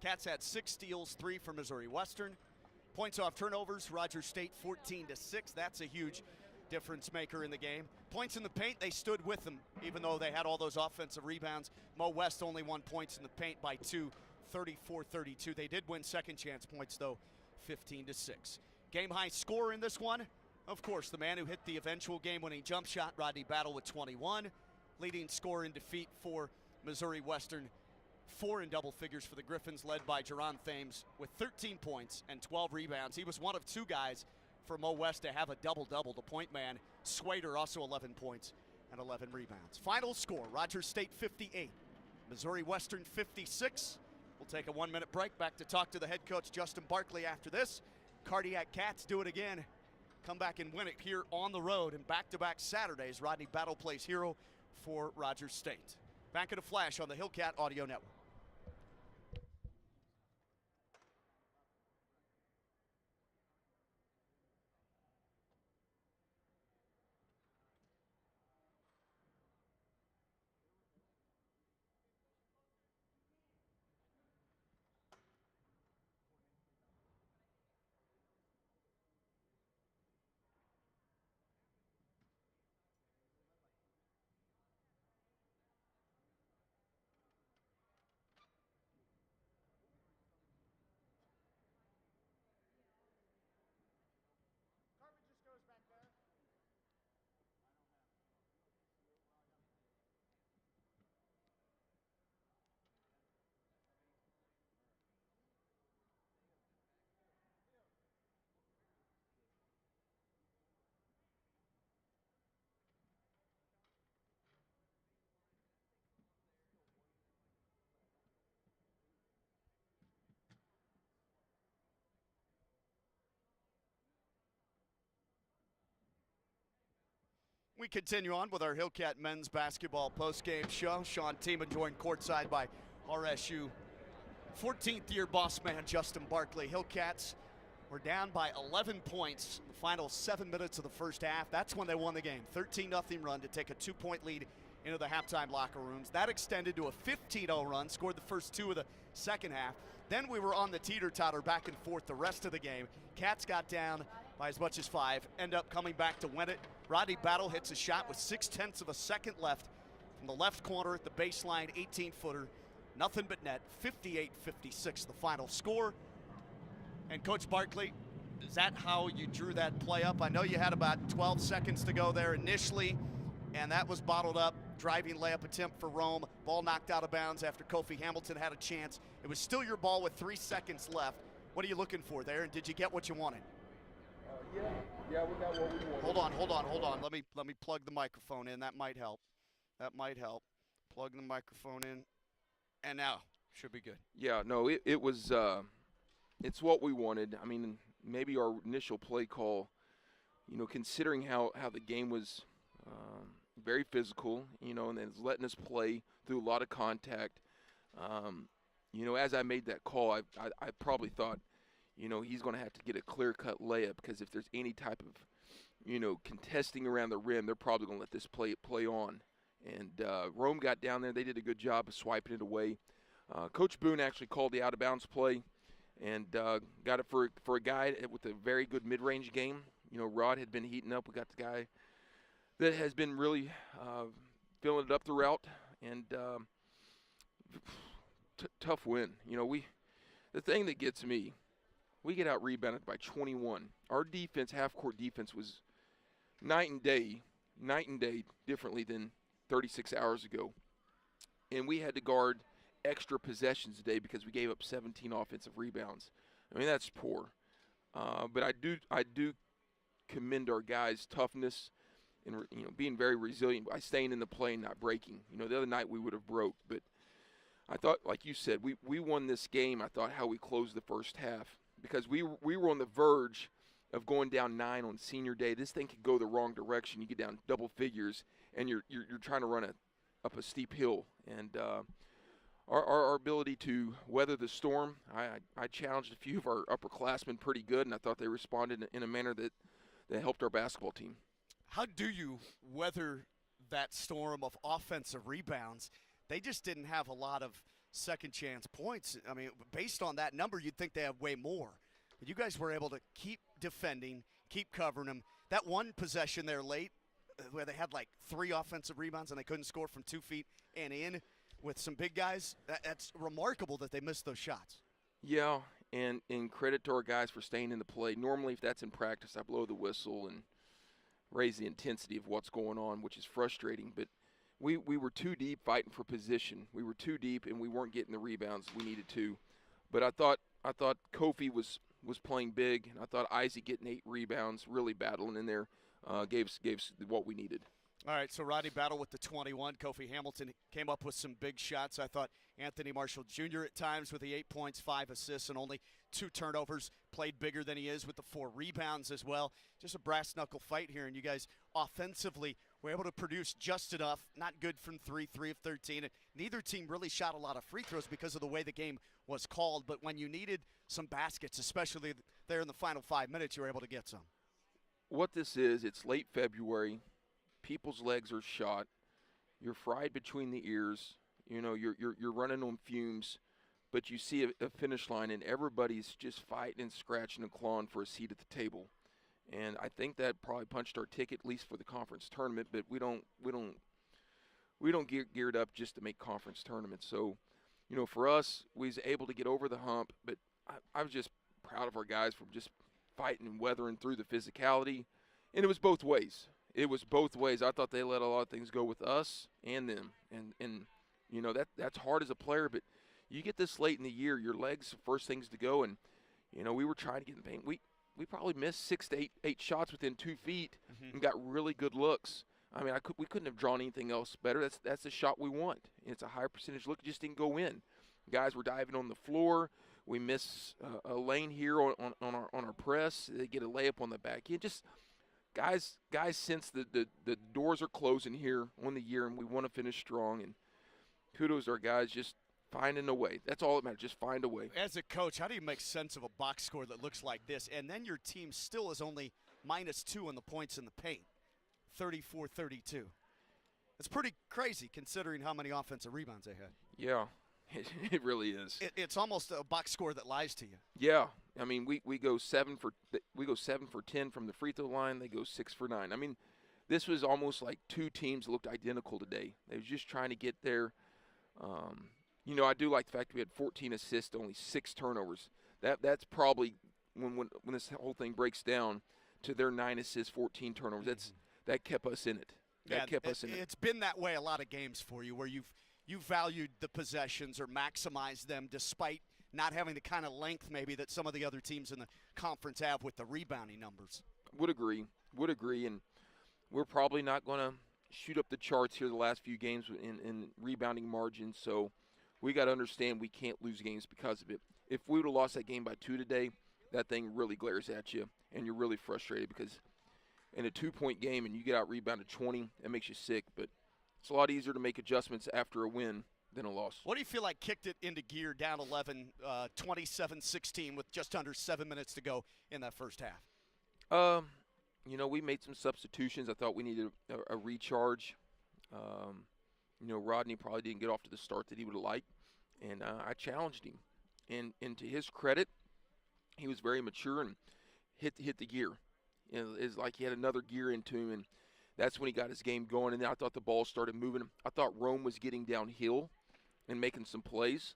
Cats had 6 steals, 3 for Missouri Western. Points off turnovers, Rogers State 14-6. That's a huge difference maker in the game. Points in the paint, they stood with them, even though they had all those offensive rebounds. Mo West only won points in the paint by 2, 34-32. They did win second chance points, though, 15-6. Game high scorer in this one, of course, the man who hit the eventual game-winning jump shot, Rodney Battle with 21. Leading scorer in defeat for Missouri Western. 4 in double figures for the Griffins, led by Jerron Thames with 13 points and 12 rebounds. He was one of 2 guys for Mo West to have a double-double. The point man, Swader, also 11 points and 11 rebounds. Final score, Rogers State 58, Missouri Western 56. We'll take a 1-minute break. Back to talk to the head coach, Justin Barkley, after this. Cardiac Cats do it again. Come back and win it here on the road. And back-to-back Saturdays, Rodney Battle plays hero for Rogers State. Back in a flash on the Hillcat Audio Network. We continue on with our Hillcat men's basketball postgame show. Sean Tiemann joined courtside by RSU 14th year boss man Justin Barkley. Hillcats were down by 11 points in the final 7 minutes of the first half. That's when they won the game. 13-0 run to take a 2-point lead into the halftime locker rooms. That extended to a 15-0 run, scored the first 2 of the second half. Then we were on the teeter-totter back and forth the rest of the game. Cats got down by as much as 5, end up coming back to win it. Rodney Battle hits a shot with 0.6 of a second left from the left corner at the baseline, 18-footer. Nothing but net, 58-56 the final score. And Coach Barkley, is that how you drew that play up? I know you had about 12 seconds to go there initially, and that was bottled up. Driving layup attempt for Rome. Ball knocked out of bounds after Kofi Hamilton had a chance. It was still your ball with 3 seconds left. What are you looking for there, and did you get what you wanted? Yeah, we got what we wanted. Hold on. Let me plug the microphone in. That might help. Plug the microphone in, and now should be good. Yeah, no, it was it's what we wanted. I mean, maybe our initial play call, considering how the game was very physical, and it's letting us play through a lot of contact. As I made that call, I probably thought, he's going to have to get a clear-cut layup, because if there's any type of, contesting around the rim, they're probably going to let this play on. And Rome got down there. They did a good job of swiping it away. Coach Boone actually called the out-of-bounds play and got it for a guy with a very good mid-range game. Rod had been heating up. We got the guy that has been really filling it up throughout, and tough win. The thing that gets me, we get out rebounded by 21. Our defense, half-court defense, was night and day differently than 36 hours ago, and we had to guard extra possessions today because we gave up 17 offensive rebounds. I mean, that's poor, but I do commend our guys' toughness and being very resilient by staying in the play and not breaking. The other night we would have broke, but I thought, like you said, we won this game. I thought how we closed the first half, because we were on the verge of going down 9 on senior day. This thing could go the wrong direction. You get down double figures, and you're trying to run up a steep hill. And our ability to weather the storm, I challenged a few of our upperclassmen pretty good, and I thought they responded in a manner that helped our basketball team. How do you weather that storm of offensive rebounds? They just didn't have a lot of second chance points. I mean, based on that number, you'd think they have way more. But you guys were able to keep defending, keep covering them. That one possession there late where they had like 3 offensive rebounds and they couldn't score from 2 feet and in with some big guys, that's remarkable that they missed those shots. Yeah, and credit to our guys for staying in the play. Normally, if that's in practice, I blow the whistle and raise the intensity of what's going on, which is frustrating. But we were too deep fighting for position. We were too deep, and we weren't getting the rebounds we needed to. But I thought Kofi was playing big, and I thought Isaac getting 8 rebounds, really battling in there, gave us what we needed. All right, so Rodney battled with the 21. Kofi Hamilton came up with some big shots. I thought Anthony Marshall Jr. at times with the 8 points, 5 assists, and only 2 turnovers. Played bigger than he is with the 4 rebounds as well. Just a brass-knuckle fight here, and you guys offensively were able to produce just enough. Not good from 3 of 13. And neither team really shot a lot of free throws because of the way the game was called. But when you needed some baskets, especially there in the final 5 minutes, you were able to get some. What this is, it's late February. People's legs are shot. You're fried between the ears. You're running on fumes, but you see a finish line, and everybody's just fighting and scratching and clawing for a seat at the table. And I think that probably punched our ticket, at least for the conference tournament. But we don't get geared up just to make conference tournaments. So, for us, we was able to get over the hump. But I was just proud of our guys for just fighting and weathering through the physicality, and it was both ways. I thought they let a lot of things go with us and them, and that's hard as a player. But you get this late in the year, your legs are first things to go, and we were trying to get in the paint. We probably missed 6 to 8 shots within 2 feet and got really good looks. I mean, we couldn't have drawn anything else better. That's the shot we want. It's a high percentage look. It just didn't go in. Guys were diving on the floor. We miss a lane here on our press. They get a layup on the back end. Just guys sense the doors are closing here on the year, and we want to finish strong. And kudos to our guys just finding a way. That's all that matters, just find a way. As a coach, how do you make sense of a box score that looks like this? And then your team still is only -2 on the points in the paint, 34-32. It's pretty crazy considering how many offensive rebounds they had. Yeah, it really is. It's almost a box score that lies to you. Yeah. I mean, we go 7 for 10 from the free throw line. They go 6 for 9. I mean, this was almost like 2 teams looked identical today. They were just trying to get there. You know, I do like the fact that we had 14 assists, only 6 turnovers. That's probably when this whole thing breaks down to their 9 assists, 14 turnovers. That kept us in it. That kept us in it. It's been that way a lot of games for you, where you've valued the possessions or maximized them despite not having the kind of length maybe that some of the other teams in the conference have with the rebounding numbers. Would agree, and we're probably not going to shoot up the charts here the last few games in rebounding margins, so we got to understand we can't lose games because of it. If we would have lost that game by 2 today, that thing really glares at you, and you're really frustrated because in a 2-point game and you get out rebounded 20, that makes you sick, but it's a lot easier to make adjustments after a win than a loss. What do you feel like kicked it into gear down 11, 27-16 with just under 7 minutes to go in that first half? You know, we made some substitutions. I thought we needed a recharge. You know, Rodney probably didn't get off to the start that he would have liked, and I challenged him. And to his credit, he was very mature and hit the gear. You know, it's like he had another gear into him, and that's when he got his game going. And then I thought the ball started moving. I thought Rome was getting downhill and making some plays.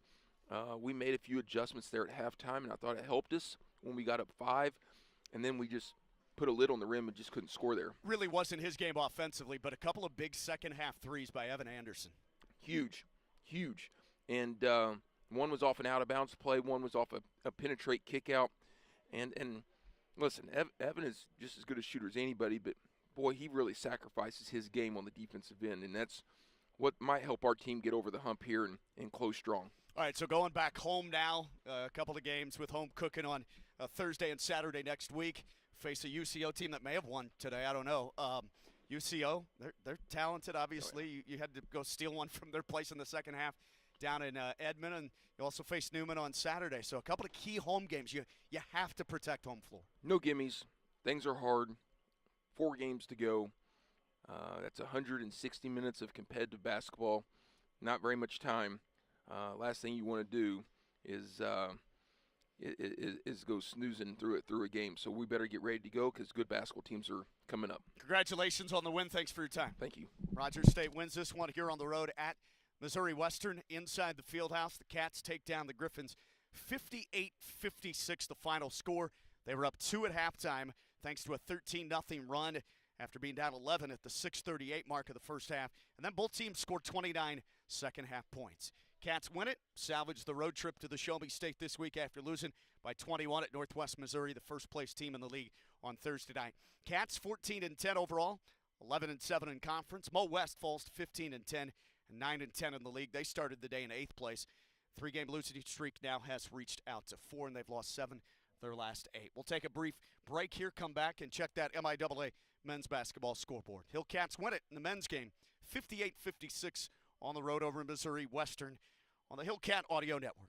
We made a few adjustments there at halftime, and I thought it helped us when we got up 5, and then we just put a lid on the rim and just couldn't score there. Really wasn't his game offensively, but a couple of big second-half threes by Evan Anderson. Huge. And one was off an out-of-bounds play. One was off a penetrate kick-out. And listen, Evan is just as good a shooter as anybody, but, boy, he really sacrifices his game on the defensive end, and that's what might help our team get over the hump here and close strong. All right, so going back home now, a couple of games with home cooking on Thursday and Saturday next week. Face a UCO team that may have won today. I don't know. UCO, they're talented, obviously. You had to go steal one from their place in the second half down in Edmond, and you also face Newman on Saturday. So a couple of key home games. You have to protect home floor. No gimmies. Things are hard. 4 games to go. That's 160 minutes of competitive basketball. Not very much time. Last thing you want to do is go snoozing through a game. So we better get ready to go because good basketball teams are coming up. Congratulations on the win. Thanks for your time. Thank you. Rogers State wins this one here on the road at Missouri Western inside the Fieldhouse. The Cats take down the Griffins 58-56, the final score. They were up 2 at halftime thanks to a 13-0 run after being down 11 at the 6:38 mark of the first half. And then both teams scored 29 second-half points. Cats win it, salvage the road trip to the Show Me State this week after losing by 21 at Northwest Missouri, the first-place team in the league on Thursday night. Cats 14-10 overall, 11-7 in conference. Mo West falls to 15-10 and 9-10 in the league. They started the day in 8th place. 3-game losing streak now has reached out to 4, and they've lost 7 their last 8. We'll take a brief break here, come back, and check that MIAA men's basketball scoreboard. Hillcats win it in the men's game, 58-56 on the road over in Missouri Western on the Hillcat Audio Network.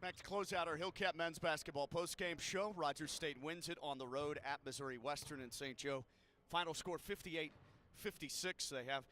Back to close out our Hillcat men's basketball postgame show. Rogers State wins it on the road at Missouri Western in St. Joe. Final score 58-56. They have